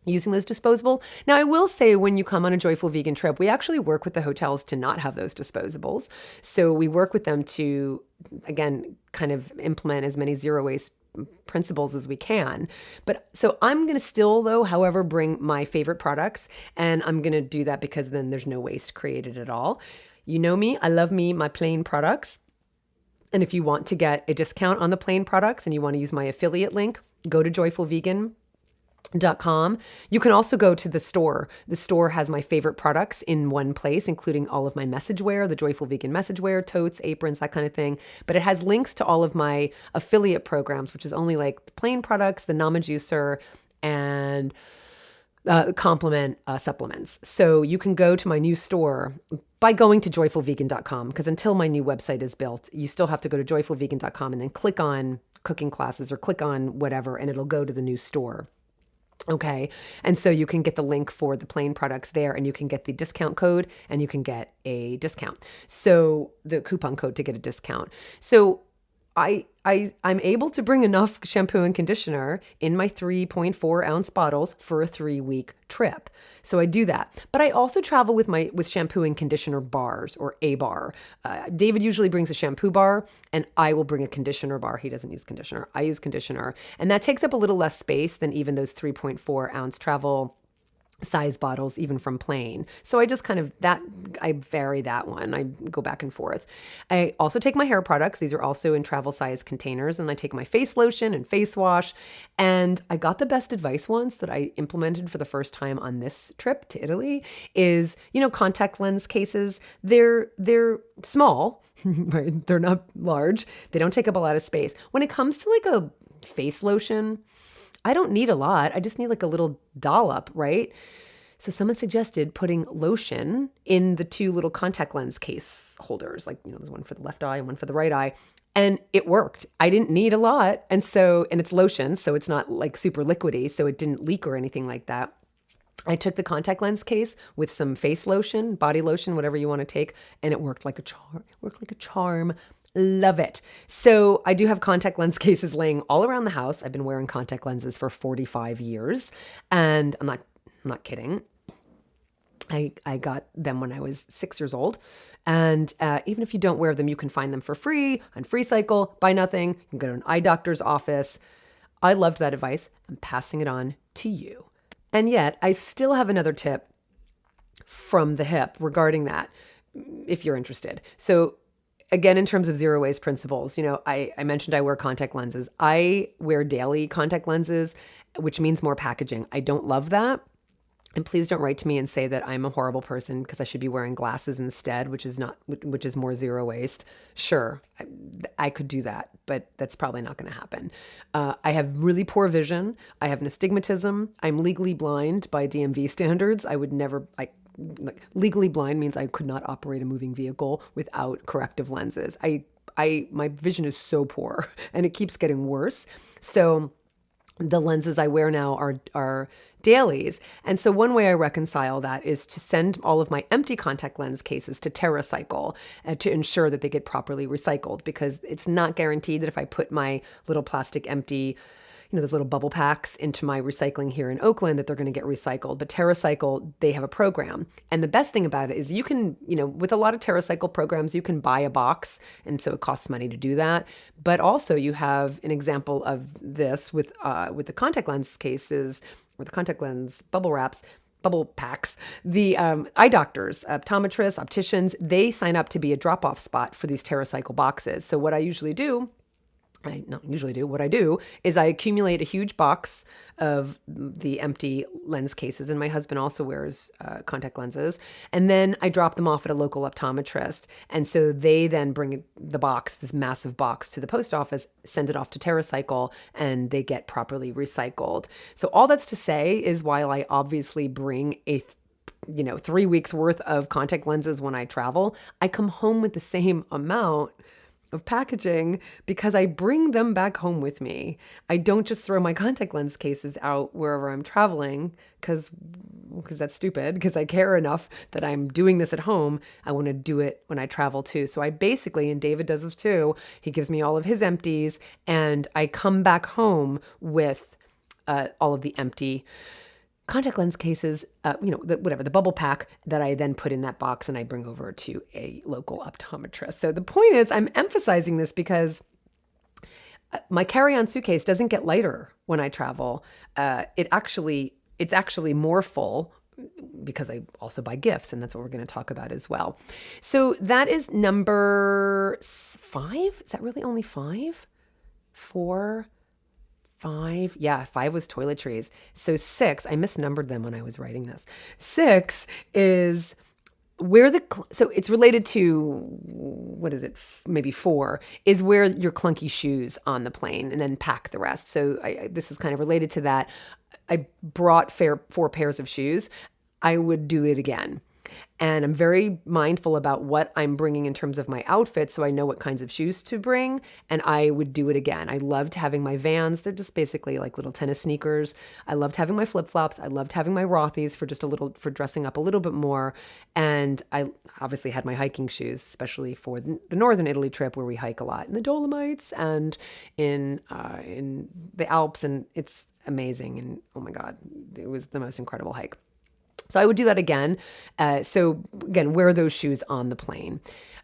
using those disposable. Now, I will say when you come on a Joyful Vegan trip, we actually work with the hotels to not have those disposables. So we work with them to, again, kind of implement as many zero waste principles as we can. But so I'm going to still, though, however, bring my favorite products, and I'm going to do that because then there's no waste created at all. You know me, I love my plain products. And if you want to get a discount on the plain products and you want to use my affiliate link, go to joyfulvegan.com. You can also go to the store. The store has my favorite products in one place, including all of my message wear, the Joyful Vegan message wear, totes, aprons, that kind of thing. But it has links to all of my affiliate programs, which is only like the plain products, the Nama Juicer, and complement supplements. So you can go to my new store by going to joyfulvegan.com, because until my new website is built, you still have to go to joyfulvegan.com and then click on cooking classes or click on whatever, and it'll go to the new store. Okay. And so you can get the link for the plain products there, and you can get the discount code, and you can get a discount. So the coupon code to get a discount. So I'm able to bring enough shampoo and conditioner in my 3.4 ounce bottles for a 3-week trip. So I do that. But I also travel with shampoo and conditioner bars, or a bar. David usually brings a shampoo bar, and I will bring a conditioner bar. He doesn't use conditioner. I use conditioner. And that takes up a little less space than even those 3.4 ounce travel size bottles, even from plain. So I just I vary that one. I go back and forth. I also take my hair products. These are also in travel size containers. And I take my face lotion and face wash. And I got the best advice once that I implemented for the first time on this trip to Italy is, contact lens cases. They're small, right? They're not large. They don't take up a lot of space. When it comes to like a face lotion, I don't need a lot. I just need like a little dollop, right? So someone suggested putting lotion in the 2 little contact lens case holders. Like, there's one for the left eye and one for the right eye. And it worked. I didn't need a lot. And it's lotion, so it's not like super liquidy, so it didn't leak or anything like that. I took the contact lens case with some face lotion, body lotion, whatever you want to take, and it worked like a charm. Love it. So I do have contact lens cases laying all around the house. I've been wearing contact lenses for 45 years, and I'm not kidding. I got them when I was 6 years old. And even if you don't wear them, you can find them for free on FreeCycle, buy nothing. You can go to an eye doctor's office. I loved that advice. I'm passing it on to you. And yet I still have another tip from the hip regarding that, if you're interested. So again, in terms of zero waste principles, I mentioned I wear contact lenses. I wear daily contact lenses, which means more packaging. I don't love that. And please don't write to me and say that I'm a horrible person because I should be wearing glasses instead, which is more zero waste. Sure, I could do that, but that's probably not going to happen. I have really poor vision. I have an astigmatism. I'm legally blind by DMV standards. I would never, legally blind means I could not operate a moving vehicle without corrective lenses. My vision is so poor and it keeps getting worse. So the lenses I wear now are dailies. And so one way I reconcile that is to send all of my empty contact lens cases to TerraCycle to ensure that they get properly recycled, because it's not guaranteed that if I put my little plastic empty, those little bubble packs into my recycling here in Oakland, that they're going to get recycled. But TerraCycle, they have a program. And the best thing about it is you can, with a lot of TerraCycle programs, you can buy a box. And so it costs money to do that. But also you have an example of this with the contact lens cases, or the contact lens bubble packs. The eye doctors, optometrists, opticians, they sign up to be a drop-off spot for these TerraCycle boxes. So what I do is I accumulate a huge box of the empty lens cases, and my husband also wears contact lenses, and then I drop them off at a local optometrist, and so they then bring the box, this massive box, to the post office, send it off to TerraCycle, and they get properly recycled. So all that's to say is, while I obviously bring 3 weeks worth of contact lenses when I travel, I come home with the same amount of packaging because I bring them back home with me. I don't just throw my contact lens cases out wherever I'm traveling because that's stupid, because I care enough that I'm doing this at home. I want to do it when I travel too. So I basically, and David does this too, he gives me all of his empties and I come back home with all of the empty contact lens cases, the bubble pack that I then put in that box and I bring over to a local optometrist. So the point is, I'm emphasizing this because my carry-on suitcase doesn't get lighter when I travel. It's actually more full because I also buy gifts, and that's what we're going to talk about as well. So that is number 5. Is that really only 5? 4? 5. Yeah, 5 was toiletries. So 6, I misnumbered them when I was writing this. 6 is where so it's related to, what is it? Maybe 4 is where your clunky shoes on the plane, and then pack the rest. So this is kind of related to that. I brought 4 pairs of shoes, I would do it again. And I'm very mindful about what I'm bringing in terms of my outfit, so I know what kinds of shoes to bring, and I would do it again. I loved having my Vans. They're just basically like little tennis sneakers. I loved having my flip-flops. I loved having my Rothy's for dressing up a little bit more. And I obviously had my hiking shoes, especially for the northern Italy trip where we hike a lot in the Dolomites and in the Alps, and it's amazing. And oh my God, it was the most incredible hike. So I would do that again. So again, wear those shoes on the plane.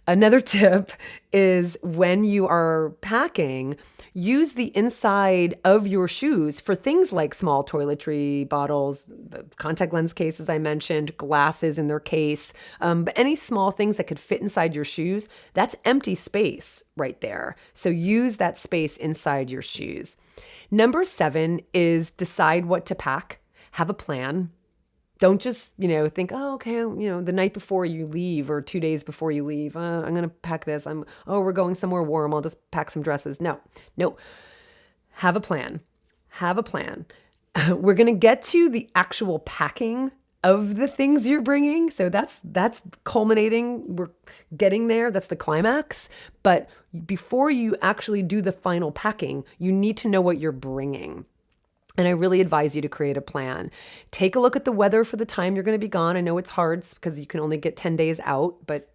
Another tip is when you are packing, use the inside of your shoes for things like small toiletry bottles, the contact lens cases I mentioned, glasses in their case, but any small things that could fit inside your shoes, that's empty space right there. So use that space inside your shoes. Number 7 is decide what to pack. Have a plan. Don't just, think, oh, okay, the night before you leave or 2 days before you leave, I'm going to pack this. We're going somewhere warm. I'll just pack some dresses. No. Have a plan. We're going to get to the actual packing of the things you're bringing. So that's culminating. We're getting there. That's the climax. But before you actually do the final packing, you need to know what you're bringing. And I really advise you to create a plan. Take a look at the weather for the time you're going to be gone. I know it's hard because you can only get 10 days out, but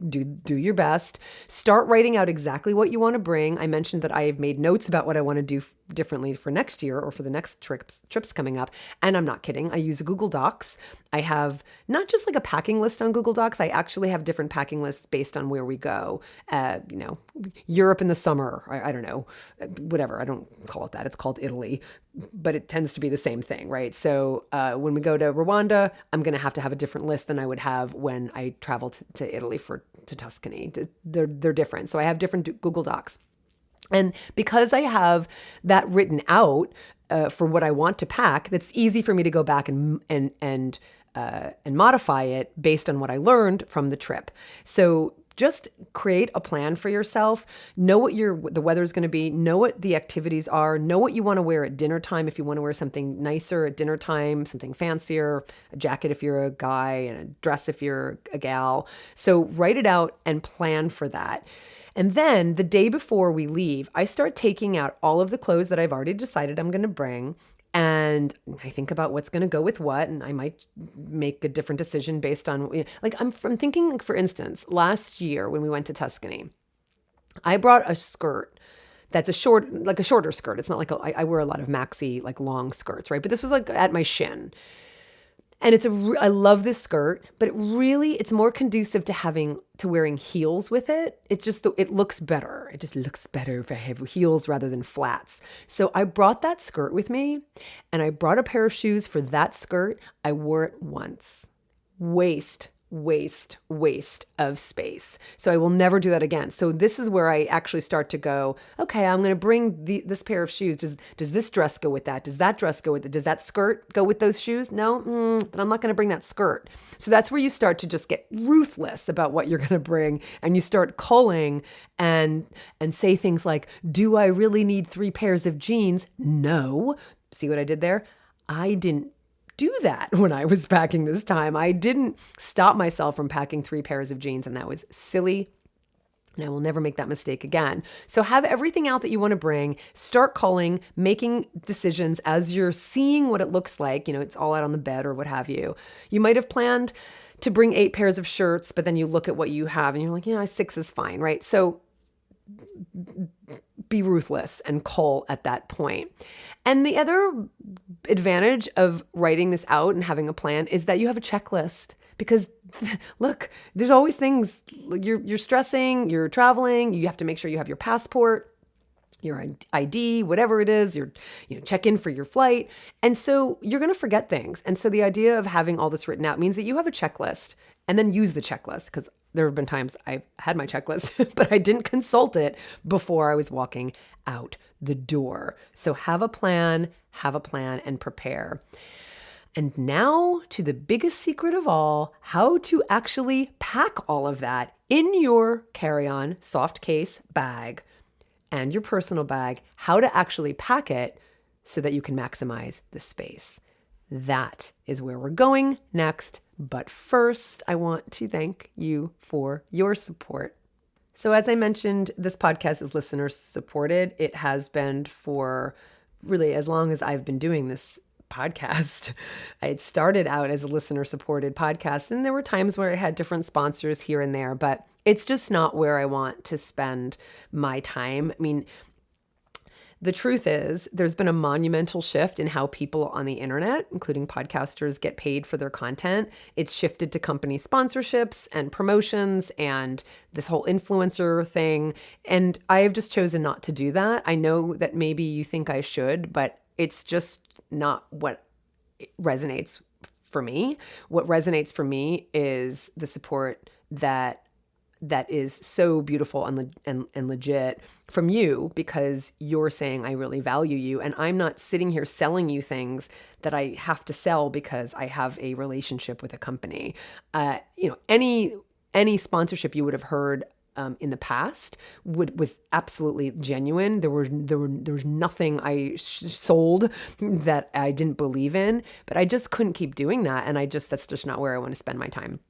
do your best. Start writing out exactly what you want to bring. I mentioned that I have made notes about what I want to do differently for next year or for the next trips coming up. And I'm not kidding. I use Google Docs. I have not just like a packing list on Google Docs. I actually have different packing lists based on where we go. Europe in the summer. I don't know, whatever. I don't call it that. It's called Italy, but it tends to be the same thing, right? So when we go to Rwanda, I'm going to have a different list than I would have when I travel to Italy to Tuscany. They're different. So I have different Google Docs. And because I have that written out for what I want to pack, that's easy for me to go back and modify it based on what I learned from the trip. So just create a plan for yourself. Know what the weather's going to be. Know what the activities are. Know what you want to wear at dinner time. If you want to wear something nicer at dinner time, something fancier, a jacket if you're a guy, and a dress if you're a gal. So write it out and plan for that. And then the day before we leave, I start taking out all of the clothes that I've already decided I'm going to bring. And I think about what's going to go with what, and I might make a different decision based on, I'm thinking, for instance, last year when we went to Tuscany, I brought a skirt that's a shorter skirt. It's not like I wear a lot of maxi, like long skirts, right? But this was like at my shin. And I love this skirt, but it's more conducive to wearing heels with it. It's just, it looks better. It just looks better if I have heels rather than flats. So I brought that skirt with me, and I brought a pair of shoes for that skirt. I wore it once. Waste of space. So I will never do that again. So this is where I actually start to go, okay, I'm going to bring this pair of shoes. Does this dress go with that? Does that dress go with it? Does that skirt go with those shoes? No, then I'm not going to bring that skirt. So that's where you start to just get ruthless about what you're going to bring. And you start culling and say things like, do I really need 3 pairs of jeans? No. See what I did there? I didn't do that when I was packing this time. I didn't stop myself from packing 3 pairs of jeans, and that was silly. And I will never make that mistake again. So have everything out that you want to bring, start culling, making decisions as you're seeing what it looks like. It's all out on the bed or what have you. You might have planned to bring 8 pairs of shirts, but then you look at what you have and you're like, 6 is fine, right? So be ruthless and cull at that point. And the other advantage of writing this out and having a plan is that you have a checklist. Because look, there's always things, you're stressing, you're traveling, you have to make sure you have your passport, your ID, whatever it is, check in for your flight. And so you're going to forget things. And so the idea of having all this written out means that you have a checklist, and then use the checklist, because there have been times I had my checklist, but I didn't consult it before I was walking out the door. So have a plan, and prepare. And now to the biggest secret of all, how to actually pack all of that in your carry-on soft case bag and your personal bag, how to actually pack it so that you can maximize the space. That is where we're going next. But first, I want to thank you for your support. So as I mentioned, this podcast is listener supported. It has been for really as long as I've been doing this podcast. It started out as a listener supported podcast, and there were times where I had different sponsors here and there, but it's just not where I want to spend my time. I mean, the truth is, there's been a monumental shift in how people on the internet, including podcasters, get paid for their content. It's shifted to company sponsorships and promotions and this whole influencer thing. And I have just chosen not to do that. I know that maybe you think I should, but it's just not what resonates for me. What resonates for me is the support that is so beautiful and legit from you, because you're saying I really value you, and I'm not sitting here selling you things that I have to sell because I have a relationship with a company. Any sponsorship you would have heard in the past was absolutely genuine. There was nothing I sold that I didn't believe in, but I just couldn't keep doing that, and that's just not where I want to spend my time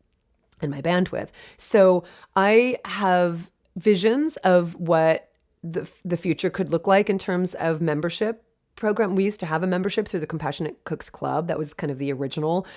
and my bandwidth. So I have visions of what the future could look like in terms of membership program. We used to have a membership through the Compassionate Cooks Club. That was kind of the original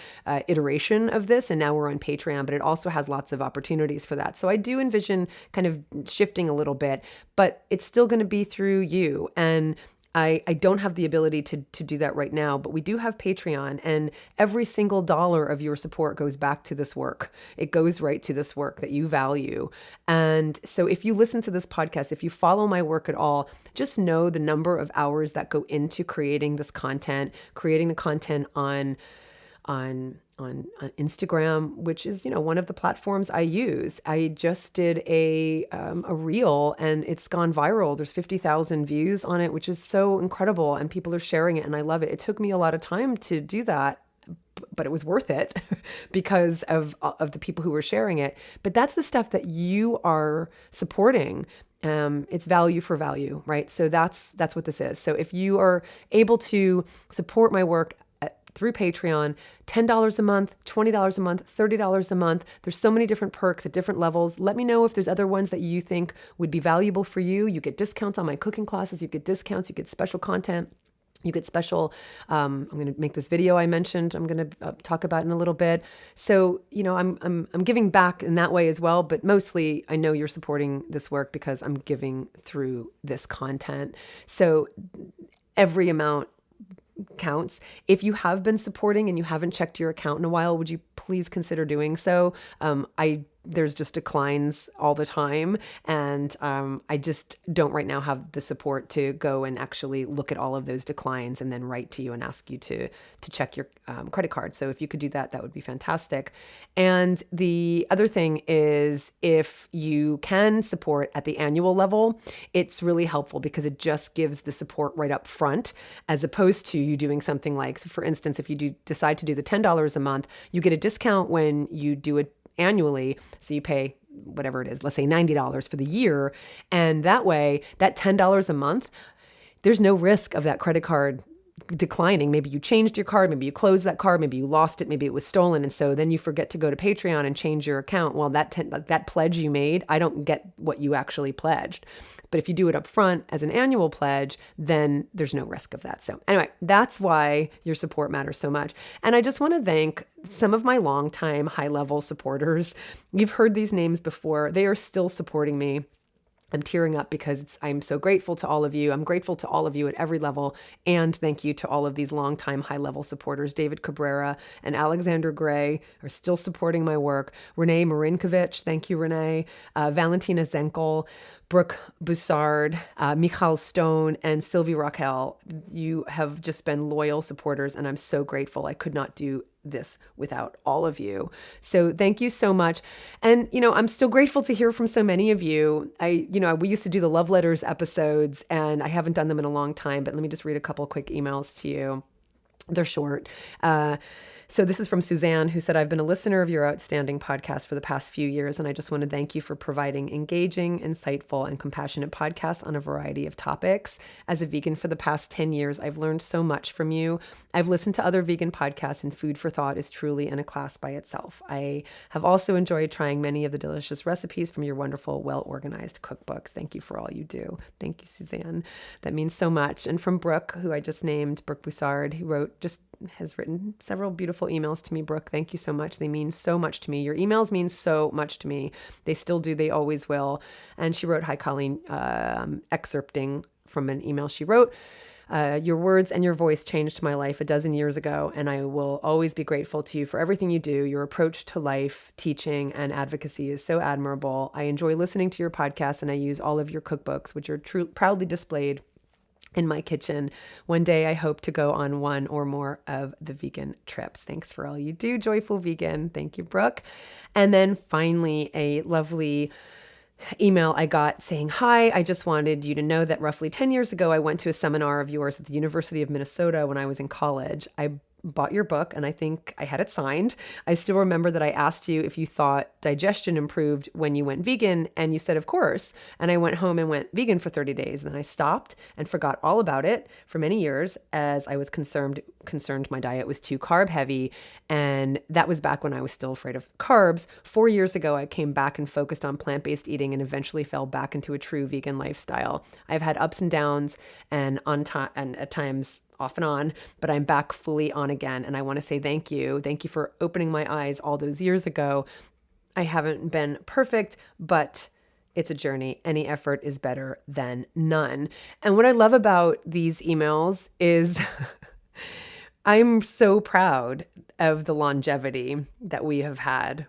iteration of this. And now we're on Patreon, but it also has lots of opportunities for that. So I do envision kind of shifting a little bit, but it's still going to be through you. And I don't have the ability to do that right now, but we do have Patreon, and every single dollar of your support goes back to this work. It goes right to this work that you value. And so if you listen to this podcast, if you follow my work at all, just know the number of hours that go into creating this content, creating the content on Instagram, which is, one of the platforms I use. I just did a reel, and it's gone viral. There's 50,000 views on it, which is so incredible, and people are sharing it, and I love it. It took me a lot of time to do that, but it was worth it because of the people who were sharing it. But that's the stuff that you are supporting. It's value for value, right? So that's what this is. So if you are able to support my work through Patreon, $10 a month, $20 a month, $30 a month. There's so many different perks at different levels. Let me know if there's other ones that you think would be valuable for you. You get discounts on my cooking classes. You get discounts. You get special content. You get special, I'm going to make this video I mentioned, I'm going to talk about in a little bit. So, I'm giving back in that way as well, but mostly I know you're supporting this work because I'm giving through this content. So every amount counts. If you have been supporting and you haven't checked your account in a while, would you please consider doing so? There's just declines all the time. And I just don't right now have the support to go and actually look at all of those declines and then write to you and ask you to check your credit card. So if you could do that, that would be fantastic. And the other thing is, if you can support at the annual level, it's really helpful because it just gives the support right up front, as opposed to you doing something like, so for instance, if you decide to do the $10 a month, you get a discount when you do it annually. So you pay whatever it is, let's say $90 for the year. And that way, that $10 a month, there's no risk of that credit card declining. Maybe you changed your card, maybe you closed that card, maybe you lost it, maybe it was stolen. And so then you forget to go to Patreon and change your account. Well, that pledge you made, I don't get what you actually pledged. But if you do it up front as an annual pledge, then there's no risk of that. So anyway, that's why your support matters so much. And I just want to thank some of my longtime high-level supporters. You've heard these names before. They are still supporting me. I'm tearing up because I'm so grateful to all of you. I'm grateful to all of you at every level. And thank you to all of these longtime high-level supporters. David Cabrera and Alexander Gray are still supporting my work. Renee Marinkovich, thank you, Renee. Valentina Zenkel, Brooke Boussard, Michal Stone, and Sylvie Raquel. You have just been loyal supporters, and I'm so grateful. I could not do this without all of you. So thank you so much. And, I'm still grateful to hear from so many of you. We used to do the love letters episodes, and I haven't done them in a long time, but let me just read a couple quick emails to you. They're short. So this is from Suzanne, who said, I've been a listener of your outstanding podcast for the past few years, and I just want to thank you for providing engaging, insightful, and compassionate podcasts on a variety of topics. As a vegan for the past 10 years, I've learned so much from you. I've listened to other vegan podcasts, and Food for Thought is truly in a class by itself. I have also enjoyed trying many of the delicious recipes from your wonderful, well-organized cookbooks. Thank you for all you do. Thank you, Suzanne. That means so much. And from Brooke, who I just named, Brooke Boussard, who has written several beautiful emails to me. Brooke, thank you so much. They mean so much to me. Your emails mean so much to me. They still do. They always will. And she wrote, hi, Colleen, excerpting from an email she wrote. Your words and your voice changed my life a dozen years ago, and I will always be grateful to you for everything you do. Your approach to life, teaching, and advocacy is so admirable. I enjoy listening to your podcast, and I use all of your cookbooks, which are proudly displayed in my kitchen. One day I hope to go on one or more of the vegan trips. Thanks for all you do, Joyful Vegan. Thank you, Brooke. And then finally, a lovely email I got saying, hi, I just wanted you to know that roughly 10 years ago, I went to a seminar of yours at the University of Minnesota when I was in college. I bought your book and I think I had it signed. I still remember that I asked you if you thought digestion improved when you went vegan, and you said, of course. And I went home and went vegan for 30 days. And then I stopped and forgot all about it for many years as I was concerned my diet was too carb heavy. And that was back when I was still afraid of carbs. 4 years ago, I came back and focused on plant-based eating and eventually fell back into a true vegan lifestyle. I've had ups and downs and at times off and on, but I'm back fully on again. And I want to say thank you. Thank you for opening my eyes all those years ago. I haven't been perfect, but it's a journey. Any effort is better than none. And what I love about these emails is I'm so proud of the longevity that we have had.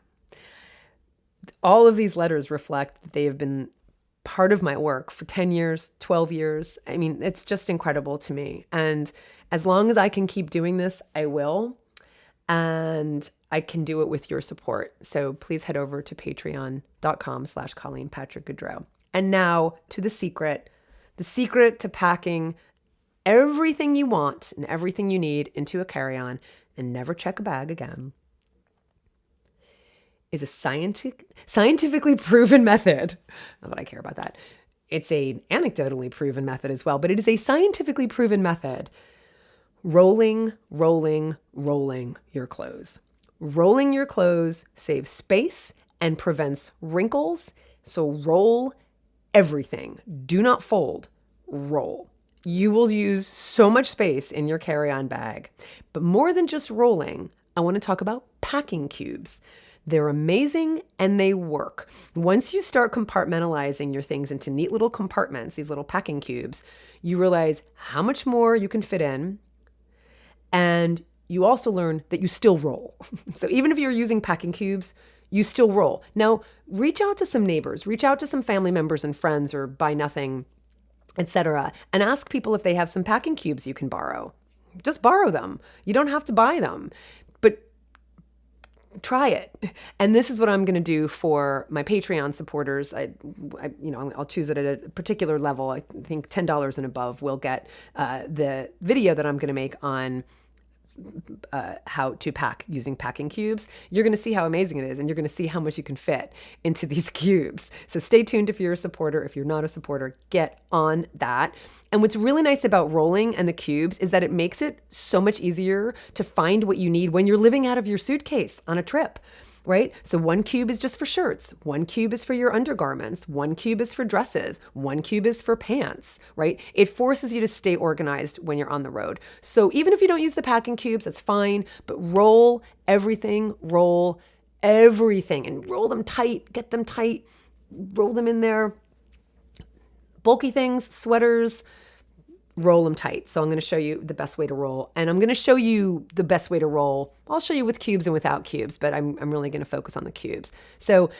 All of these letters reflect that they have been part of my work for 10 years, 12 years. I mean, it's just incredible to me. And as long as I can keep doing this, I will. And I can do it with your support. So please head over to patreon.com/Colleen Patrick-Goudreau. And now to the secret to packing everything you want and everything you need into a carry-on and never check a bag again is a scientifically proven method. Not that I care about that. It's an anecdotally proven method as well, but it is a scientifically proven method. Rolling your clothes. Rolling your clothes saves space and prevents wrinkles. So roll everything. Do not fold. Roll. You will use so much space in your carry-on bag. But more than just rolling, I want to talk about packing cubes. They're amazing and they work. Once you start compartmentalizing your things into neat little compartments, these little packing cubes, you realize how much more you can fit in. And you also learn that you still roll. So even if you're using packing cubes, you still roll. Now, reach out to some neighbors, reach out to some family members and friends or buy nothing, etc., and ask people if they have some packing cubes you can borrow. Just borrow them. You don't have to buy them. But try it. And this is what I'm going to do for my Patreon supporters. I'll choose it at a particular level. I think $10 and above will get the video that I'm going to make on how to pack using packing cubes. You're going to see how amazing it is, and you're going to see how much you can fit into these cubes. So stay tuned if you're a supporter. If you're not a supporter, get on that. And what's really nice about rolling and the cubes is that it makes it so much easier to find what you need when you're living out of your suitcase on a trip. Right? So one cube is just for shirts. One cube is for your undergarments. One cube is for dresses. One cube is for pants, right? It forces you to stay organized when you're on the road. So even if you don't use the packing cubes, that's fine, but roll everything, and roll them tight, get them tight, roll them in there. Bulky things, sweaters, roll them tight. So I'm going to show you the best way to roll, and I'm going to show you the best way to roll. I'll show you with cubes and without cubes, but I'm really going to focus on the cubes. So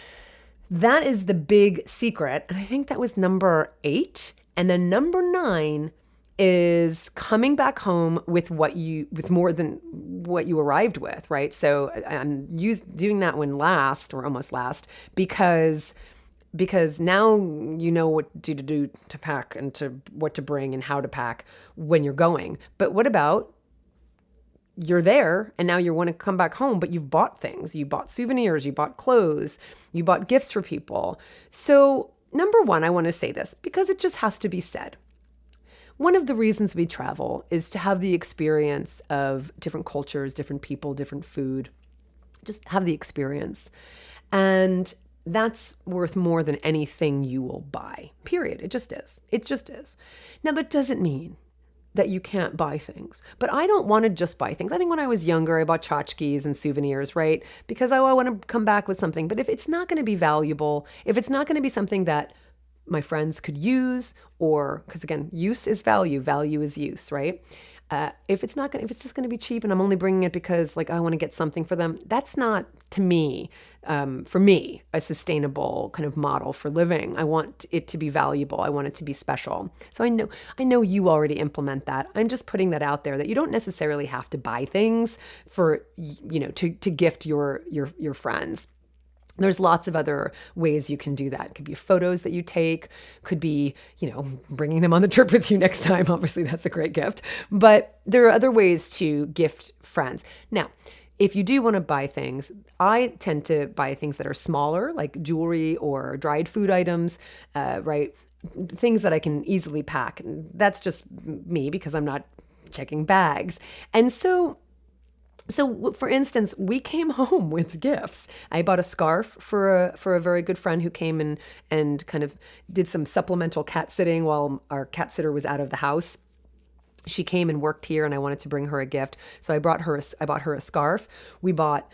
that is the big secret. And I think that was number 8. And then number 9 is coming back home with more than what you arrived with, right? So I'm doing that one last or almost last because now you know what to do to pack and what to bring and how to pack when you're going. But what about you're there and now you want to come back home, but you've bought things. You bought souvenirs, you bought clothes, you bought gifts for people. So number one, I want to say this because it just has to be said. One of the reasons we travel is to have the experience of different cultures, different people, different food, just have the experience. And that's worth more than anything you will buy, period. It just is. It just is. Now, that doesn't mean that you can't buy things. But I don't want to just buy things. I think when I was younger, I bought tchotchkes and souvenirs, right? Because I want to come back with something. But if it's not going to be valuable, if it's not going to be something that my friends could use, or because again, use is value, value is use, right? If it's just going to be cheap and I'm only bringing it because like I want to get something for them, that's not to me, for me, a sustainable kind of model for living. I want it to be valuable. I want it to be special. So I know you already implement that. I'm just putting that out there that you don't necessarily have to buy things for, to gift your friends. There's lots of other ways you can do that. It could be photos that you take, could be, bringing them on the trip with you next time. Obviously, that's a great gift. But there are other ways to gift friends. Now, if you do want to buy things, I tend to buy things that are smaller, like jewelry or dried food items, right? Things that I can easily pack. That's just me because I'm not checking bags. And so for instance, we came home with gifts. I bought a scarf for a very good friend who came and kind of did some supplemental cat sitting while our cat sitter was out of the house. She came and worked here and I wanted to bring her a gift. So I bought her a scarf. We bought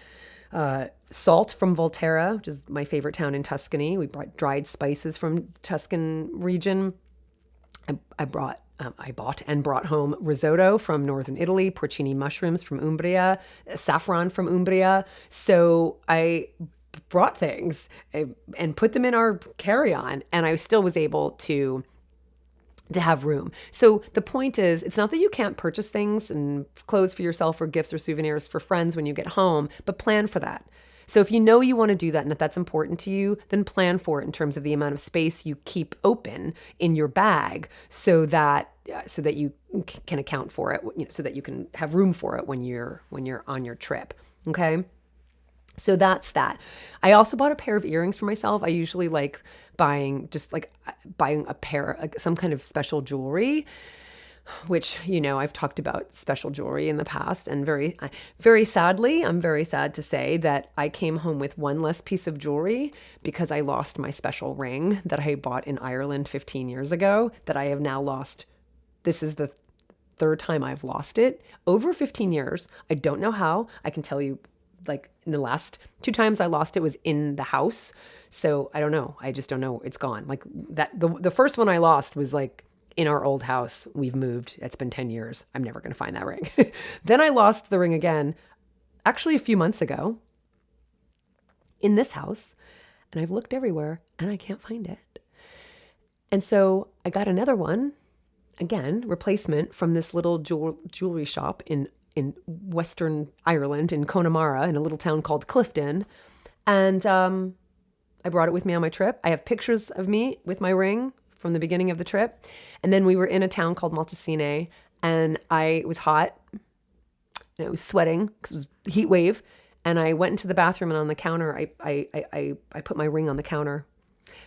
salt from Volterra, which is my favorite town in Tuscany. We brought dried spices from Tuscan region. I bought and brought home risotto from northern Italy, porcini mushrooms from Umbria, saffron from Umbria. So I brought things and put them in our carry-on, and I still was able to have room. So the point is, it's not that you can't purchase things and clothes for yourself or gifts or souvenirs for friends when you get home, but plan for that. So if you know you want to do that and that's important to you, then plan for it in terms of the amount of space you keep open in your bag so that you can account for it, so that you can have room for it when you're on your trip. Okay. So that's that. I also bought a pair of earrings for myself. I usually like buying a pair, some kind of special jewelry, which, I've talked about special jewelry in the past. And very, very sadly, I'm very sad to say that I came home with one less piece of jewelry because I lost my special ring that I bought in Ireland 15 years ago that I have now lost. This is the third time I've lost it over 15 years. I don't know how. I can tell you, like, in the last 2 times I lost it was in the house. So I don't know. I just don't know. It's gone. Like that. The first one I lost was like in our old house. We've moved. It's been 10 years. I'm never going to find that ring. Then I lost the ring again, actually a few months ago in this house. And I've looked everywhere and I can't find it. And so I got another one, again, replacement from this little jewelry shop in Western Ireland, in Connemara, in a little town called Clifton. And I brought it with me on my trip. I have pictures of me with my ring from the beginning of the trip. And then we were in a town called Maltesine, and it was hot, and it was sweating because it was a heat wave. And I went into the bathroom, and on the counter, I put my ring on the counter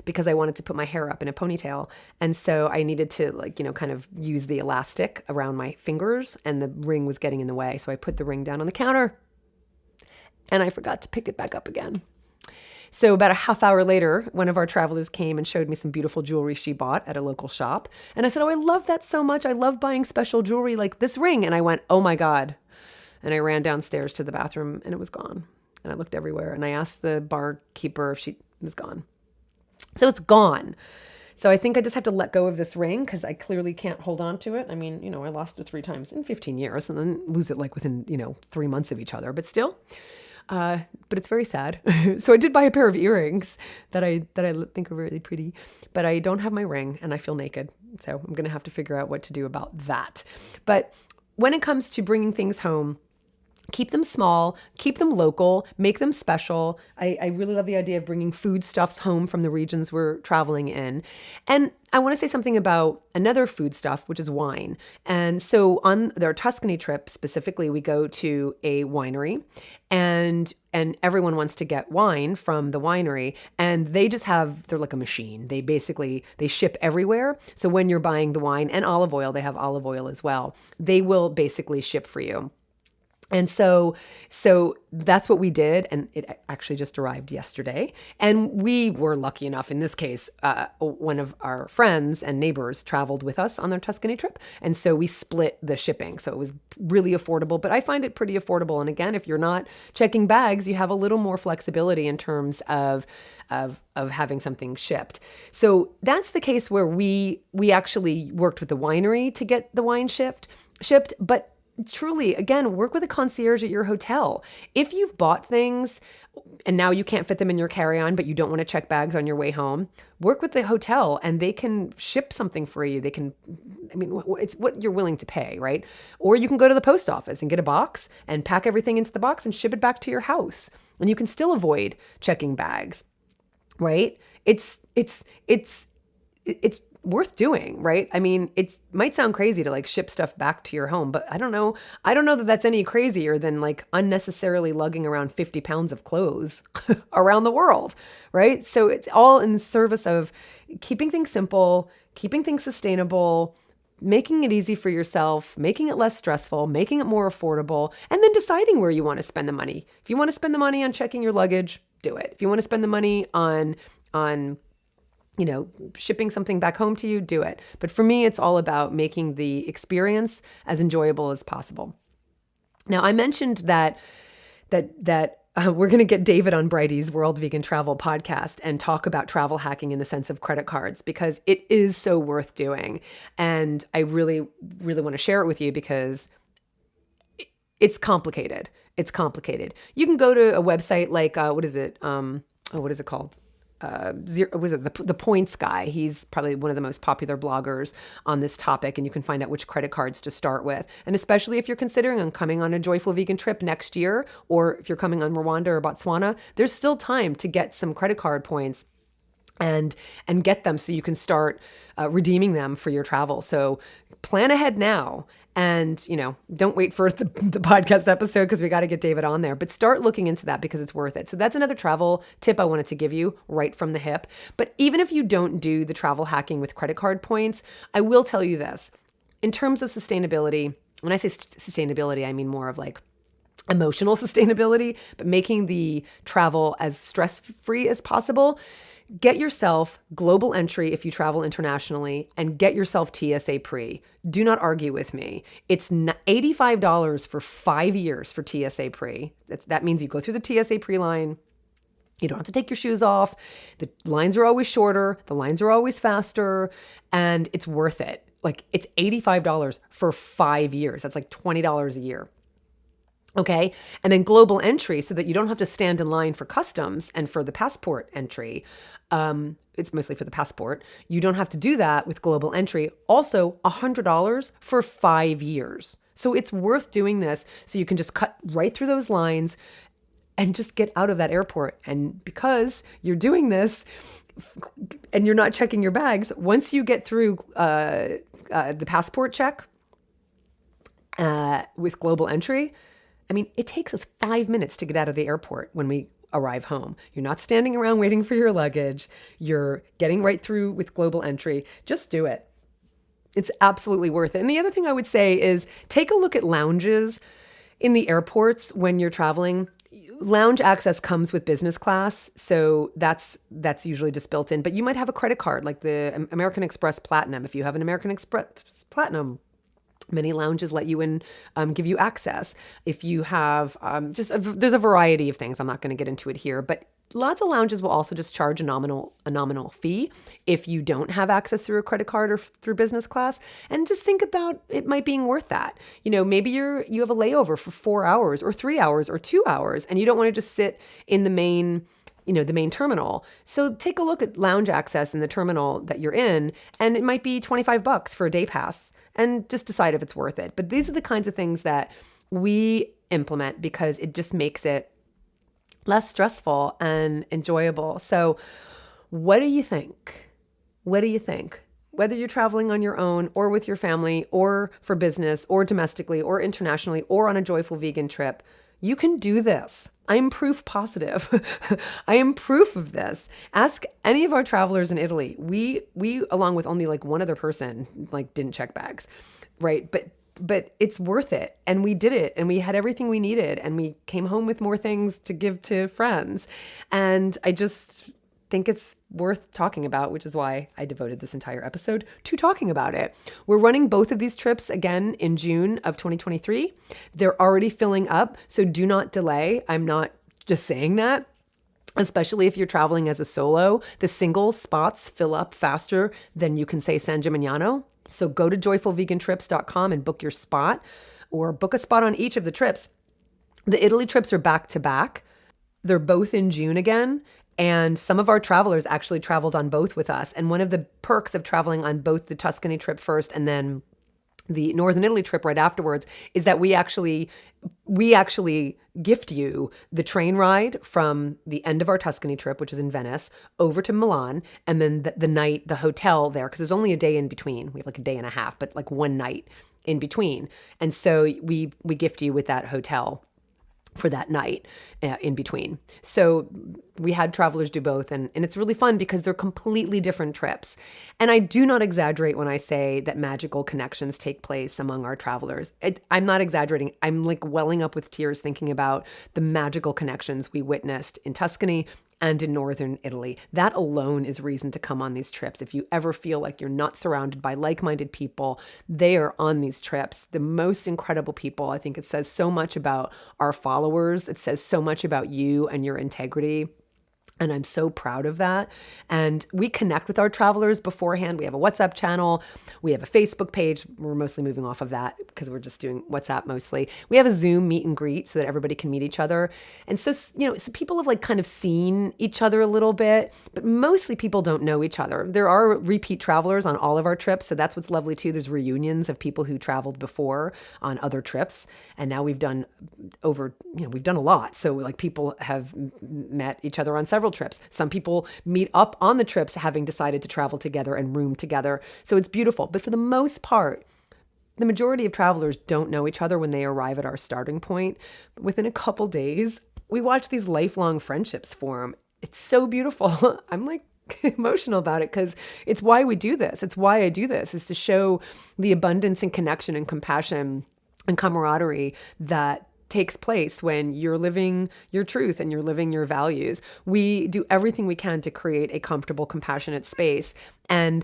because I wanted to put my hair up in a ponytail. And so I needed to kind of use the elastic around my fingers, and the ring was getting in the way. So I put the ring down on the counter and I forgot to pick it back up again. So about a half hour later, one of our travelers came and showed me some beautiful jewelry she bought at a local shop. And I said, "Oh, I love that so much. I love buying special jewelry like this ring." And I went, "Oh my God." And I ran downstairs to the bathroom and it was gone. And I looked everywhere and I asked the barkeeper if she was gone. So it's gone. So I think I just have to let go of this ring because I clearly can't hold on to it. I mean, I lost it 3 times in 15 years and then lose it like within, 3 months of each other. But still, but it's very sad. So I did buy a pair of earrings that I think are really pretty, but I don't have my ring and I feel naked. So I'm going to have to figure out what to do about that. But when it comes to bringing things home, Keep them small, keep them local, make them special. I really love the idea of bringing foodstuffs home from the regions we're traveling in. And I want to say something about another foodstuff, which is wine. And so on their Tuscany trip specifically, we go to a winery and everyone wants to get wine from the winery, and they're like a machine. They ship everywhere. So when you're buying the wine and olive oil, they have olive oil as well. They will basically ship for you. And so that's what we did. And it actually just arrived yesterday. And we were lucky enough, in this case, one of our friends and neighbors traveled with us on their Tuscany trip. And so we split the shipping. So it was really affordable, but I find it pretty affordable. And again, if you're not checking bags, you have a little more flexibility in terms of having something shipped. So that's the case where we actually worked with the winery to get the wine shipped, but truly, again, work with a concierge at your hotel. If you've bought things and now you can't fit them in your carry-on, but you don't want to check bags on your way home, work with the hotel and they can ship something for you. It's what you're willing to pay, right? Or you can go to the post office and get a box and pack everything into the box and ship it back to your house. And you can still avoid checking bags, right? It's worth doing, right? I mean, it might sound crazy to like ship stuff back to your home, but I don't know that that's any crazier than like unnecessarily lugging around 50 pounds of clothes around the world, right? So it's all in service of keeping things simple, keeping things sustainable, making it easy for yourself, making it less stressful, making it more affordable, and then deciding where you want to spend the money. If you want to spend the money on checking your luggage, do it. If you want to spend the money on shipping something back home to you, do it. But for me, it's all about making the experience as enjoyable as possible. Now, I mentioned that we're going to get David on Brighty's World Vegan Travel podcast and talk about travel hacking in the sense of credit cards, because it is so worth doing. And I really, really want to share it with you because it's complicated. It's complicated. You can go to a website like, what is it called? The Points guy. He's probably one of the most popular bloggers on this topic, and you can find out which credit cards to start with. And especially if you're considering on coming on a joyful vegan trip next year, or if you're coming on Rwanda or Botswana, there's still time to get some credit card points and get them so you can start redeeming them for your travel. So plan ahead now. And, don't wait for the podcast episode because we got to get David on there, but start looking into that because it's worth it. So that's another travel tip I wanted to give you right from the hip. But even if you don't do the travel hacking with credit card points, I will tell you this. In terms of sustainability, when I say sustainability, I mean more of like emotional sustainability, but making the travel as stress-free as possible. Get yourself global entry if you travel internationally, and get yourself TSA pre. Do not argue with me. It's $85 for 5 years for TSA pre. That means you go through the TSA pre line. You don't have to take your shoes off. The lines are always shorter. The lines are always faster, and it's worth it. Like, it's $85 for 5 years. That's like $20 a year. Okay. And then global entry, so that you don't have to stand in line for customs and for the passport entry. It's mostly for the passport. You don't have to do that with global entry. Also, $100 for 5 years. So it's worth doing this so you can just cut right through those lines and just get out of that airport. And because you're doing this and you're not checking your bags, once you get through the passport check with global entry, I mean, it takes us 5 minutes to get out of the airport when we arrive home. You're not standing around waiting for your luggage. You're getting right through with global entry. Just do it. It's absolutely worth it. And the other thing I would say is take a look at lounges in the airports when you're traveling. Lounge access comes with business class, so that's usually just built in. But you might have a credit card like the American Express Platinum. If you have an American Express Platinum, many lounges let you in, give you access. If you have there's a variety of things. I'm not going to get into it here, but lots of lounges will also just charge a nominal fee if you don't have access through a credit card or through business class. And just think about it might being worth that. Maybe you have a layover for 4 hours or 3 hours or 2 hours, and you don't want to just sit in the main terminal. So take a look at lounge access in the terminal that you're in, and it might be $25 for a day pass, and just decide if it's worth it. But these are the kinds of things that we implement because it just makes it less stressful and enjoyable. So what do you think? What do you think? Whether you're traveling on your own or with your family or for business or domestically or internationally or on a joyful vegan trip, you can do this. I'm proof positive. I am proof of this. Ask any of our travelers in Italy. We along with only like one other person, like didn't check bags, right? But it's worth it. And we did it and we had everything we needed and we came home with more things to give to friends. And I just think it's worth talking about, which is why I devoted this entire episode to talking about it. We're running both of these trips again in June of 2023. They're already filling up, so do not delay. I'm not just saying that. Especially if you're traveling as a solo, the single spots fill up faster than you can say San Gimignano. So go to joyfulvegantrips.com and book your spot or book a spot on each of the trips. The Italy trips are back to back. They're both in June again. And some of our travelers actually traveled on both with us. And one of the perks of traveling on both the Tuscany trip first and then the Northern Italy trip right afterwards is that we actually gift you the train ride from the end of our Tuscany trip, which is in Venice, over to Milan, and then the night, the hotel there, because there's only a day in between. We have like a day and a half, but like one night in between. And so we gift you with that hotel for that night in between. So we had travelers do both. And it's really fun because they're completely different trips. And I do not exaggerate when I say that magical connections take place among our travelers. I'm not exaggerating. I'm like welling up with tears thinking about the magical connections we witnessed in Tuscany and in Northern Italy. That alone is reason to come on these trips. If you ever feel like you're not surrounded by like-minded people, they are on these trips. The most incredible people. I think it says so much about our followers. It says so much about you and your integrity. And I'm so proud of that. And we connect with our travelers beforehand. We have a WhatsApp channel. We have a Facebook page. We're mostly moving off of that because we're just doing WhatsApp mostly. We have a Zoom meet and greet so that everybody can meet each other. And so, so people have like kind of seen each other a little bit, but mostly people don't know each other. There are repeat travelers on all of our trips. So that's what's lovely too. There's reunions of people who traveled before on other trips. And now we've done we've done a lot. So like people have met each other on several trips. Some people meet up on the trips having decided to travel together and room together. So it's beautiful. But for the most part, the majority of travelers don't know each other when they arrive at our starting point. But within a couple days, we watch these lifelong friendships form. It's so beautiful. I'm like emotional about it because it's why we do this. It's why I do this, is to show the abundance and connection and compassion and camaraderie that takes place when you're living your truth and you're living your values. We do everything we can to create a comfortable, compassionate space. And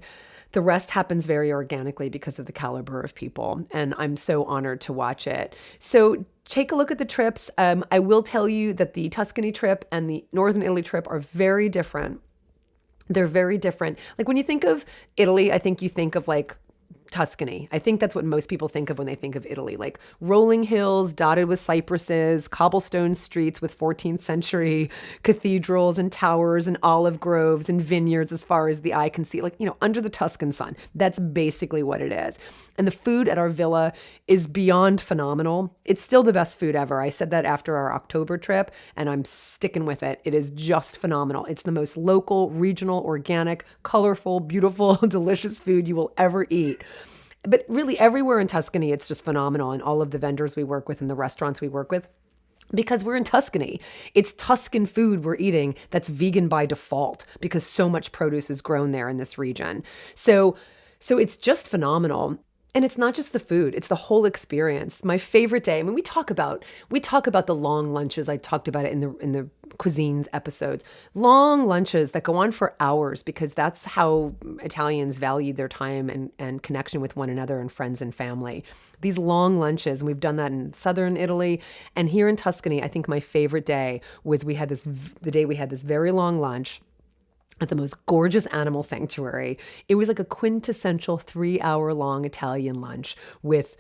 the rest happens very organically because of the caliber of people. And I'm so honored to watch it. So take a look at the trips. I will tell you that the Tuscany trip and the Northern Italy trip are very different. They're very different. Like when you think of Italy, I think you think of like Tuscany. I think that's what most people think of when they think of Italy, like rolling hills dotted with cypresses, cobblestone streets with 14th century cathedrals and towers and olive groves and vineyards as far as the eye can see, like, under the Tuscan sun. That's basically what it is. And the food at our villa is beyond phenomenal. It's still the best food ever. I said that after our October trip, and I'm sticking with it. It is just phenomenal. It's the most local, regional, organic, colorful, beautiful, delicious food you will ever eat. But really everywhere in Tuscany, it's just phenomenal. And all of the vendors we work with and the restaurants we work with, because we're in Tuscany. It's Tuscan food we're eating that's vegan by default because so much produce is grown there in this region. So it's just phenomenal. And it's not just the food, it's the whole experience. My favorite day, I mean, we talk about the long lunches. I talked about it in the cuisines episodes. Long lunches that go on for hours because that's how Italians value their time and connection with one another and friends and family. These long lunches, and we've done that in southern Italy. And here in Tuscany, I think my favorite day was the day we had this very long lunch at the most gorgeous animal sanctuary. It was like a quintessential 3-hour-long Italian lunch with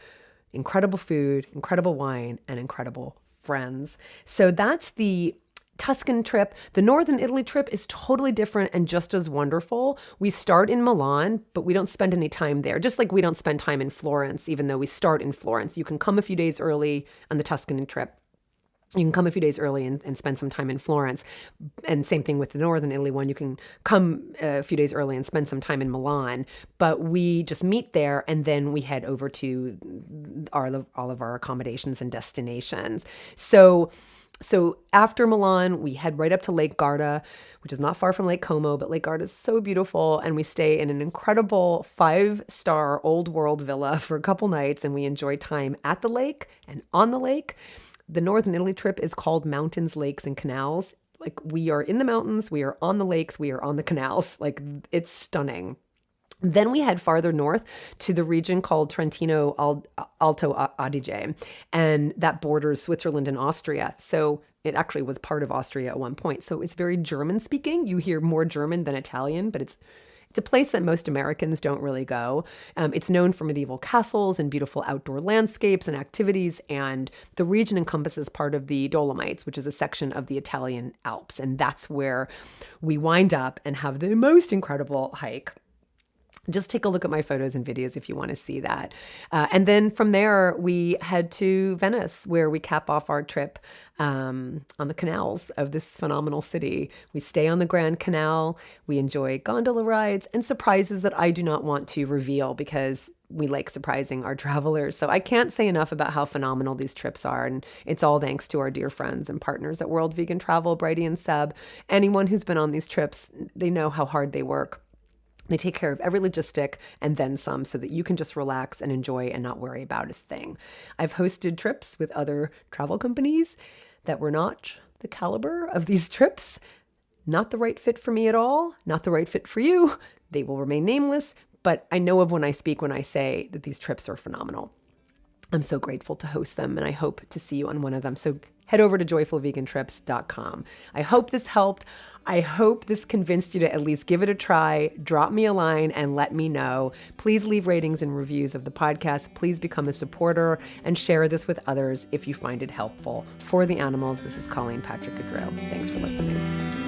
incredible food, incredible wine, and incredible friends. So that's the Tuscan trip. The Northern Italy trip is totally different and just as wonderful. We start in Milan, but we don't spend any time there. Just like we don't spend time in Florence, even though we start in Florence. You can come a few days early on the Tuscan trip. You can come a few days early and spend some time in Florence. And same thing with the Northern Italy one. You can come a few days early and spend some time in Milan. But we just meet there and then we head over to all of our accommodations and destinations. So after Milan, we head right up to Lake Garda, which is not far from Lake Como, but Lake Garda is so beautiful. And we stay in an incredible 5-star old world villa for a couple nights, and we enjoy time at the lake and on the lake. The Northern Italy trip is called Mountains, Lakes, and Canals. Like, we are in the mountains, we are on the lakes, we are on the canals. Like, it's stunning. Then we head farther north to the region called Trentino Alto Adige, and that borders Switzerland and Austria. So it actually was part of Austria at one point. So it's very German speaking. You hear more German than Italian, but it's a place that most Americans don't really go. It's known for medieval castles and beautiful outdoor landscapes and activities, and the region encompasses part of the Dolomites, which is a section of the Italian Alps, and that's where we wind up and have the most incredible hike. Just take a look at my photos and videos if you want to see that. And then from there, we head to Venice, where we cap off our trip on the canals of this phenomenal city. We stay on the Grand Canal. We enjoy gondola rides and surprises that I do not want to reveal because we like surprising our travelers. So I can't say enough about how phenomenal these trips are. And it's all thanks to our dear friends and partners at World Vegan Travel, Brady and Seb. Anyone who's been on these trips, they know how hard they work. They take care of every logistic and then some so that you can just relax and enjoy and not worry about a thing. I've hosted trips with other travel companies that were not the caliber of these trips. Not the right fit for me at all. Not the right fit for you. They will remain nameless, but I know of when I speak when I say that these trips are phenomenal. I'm so grateful to host them, and I hope to see you on one of them. So head over to joyfulvegantrips.com. I hope this helped. I hope this convinced you to at least give it a try. Drop me a line and let me know. Please leave ratings and reviews of the podcast. Please become a supporter and share this with others if you find it helpful. For the animals, this is Colleen Patrick-Goudreau. Thanks for listening.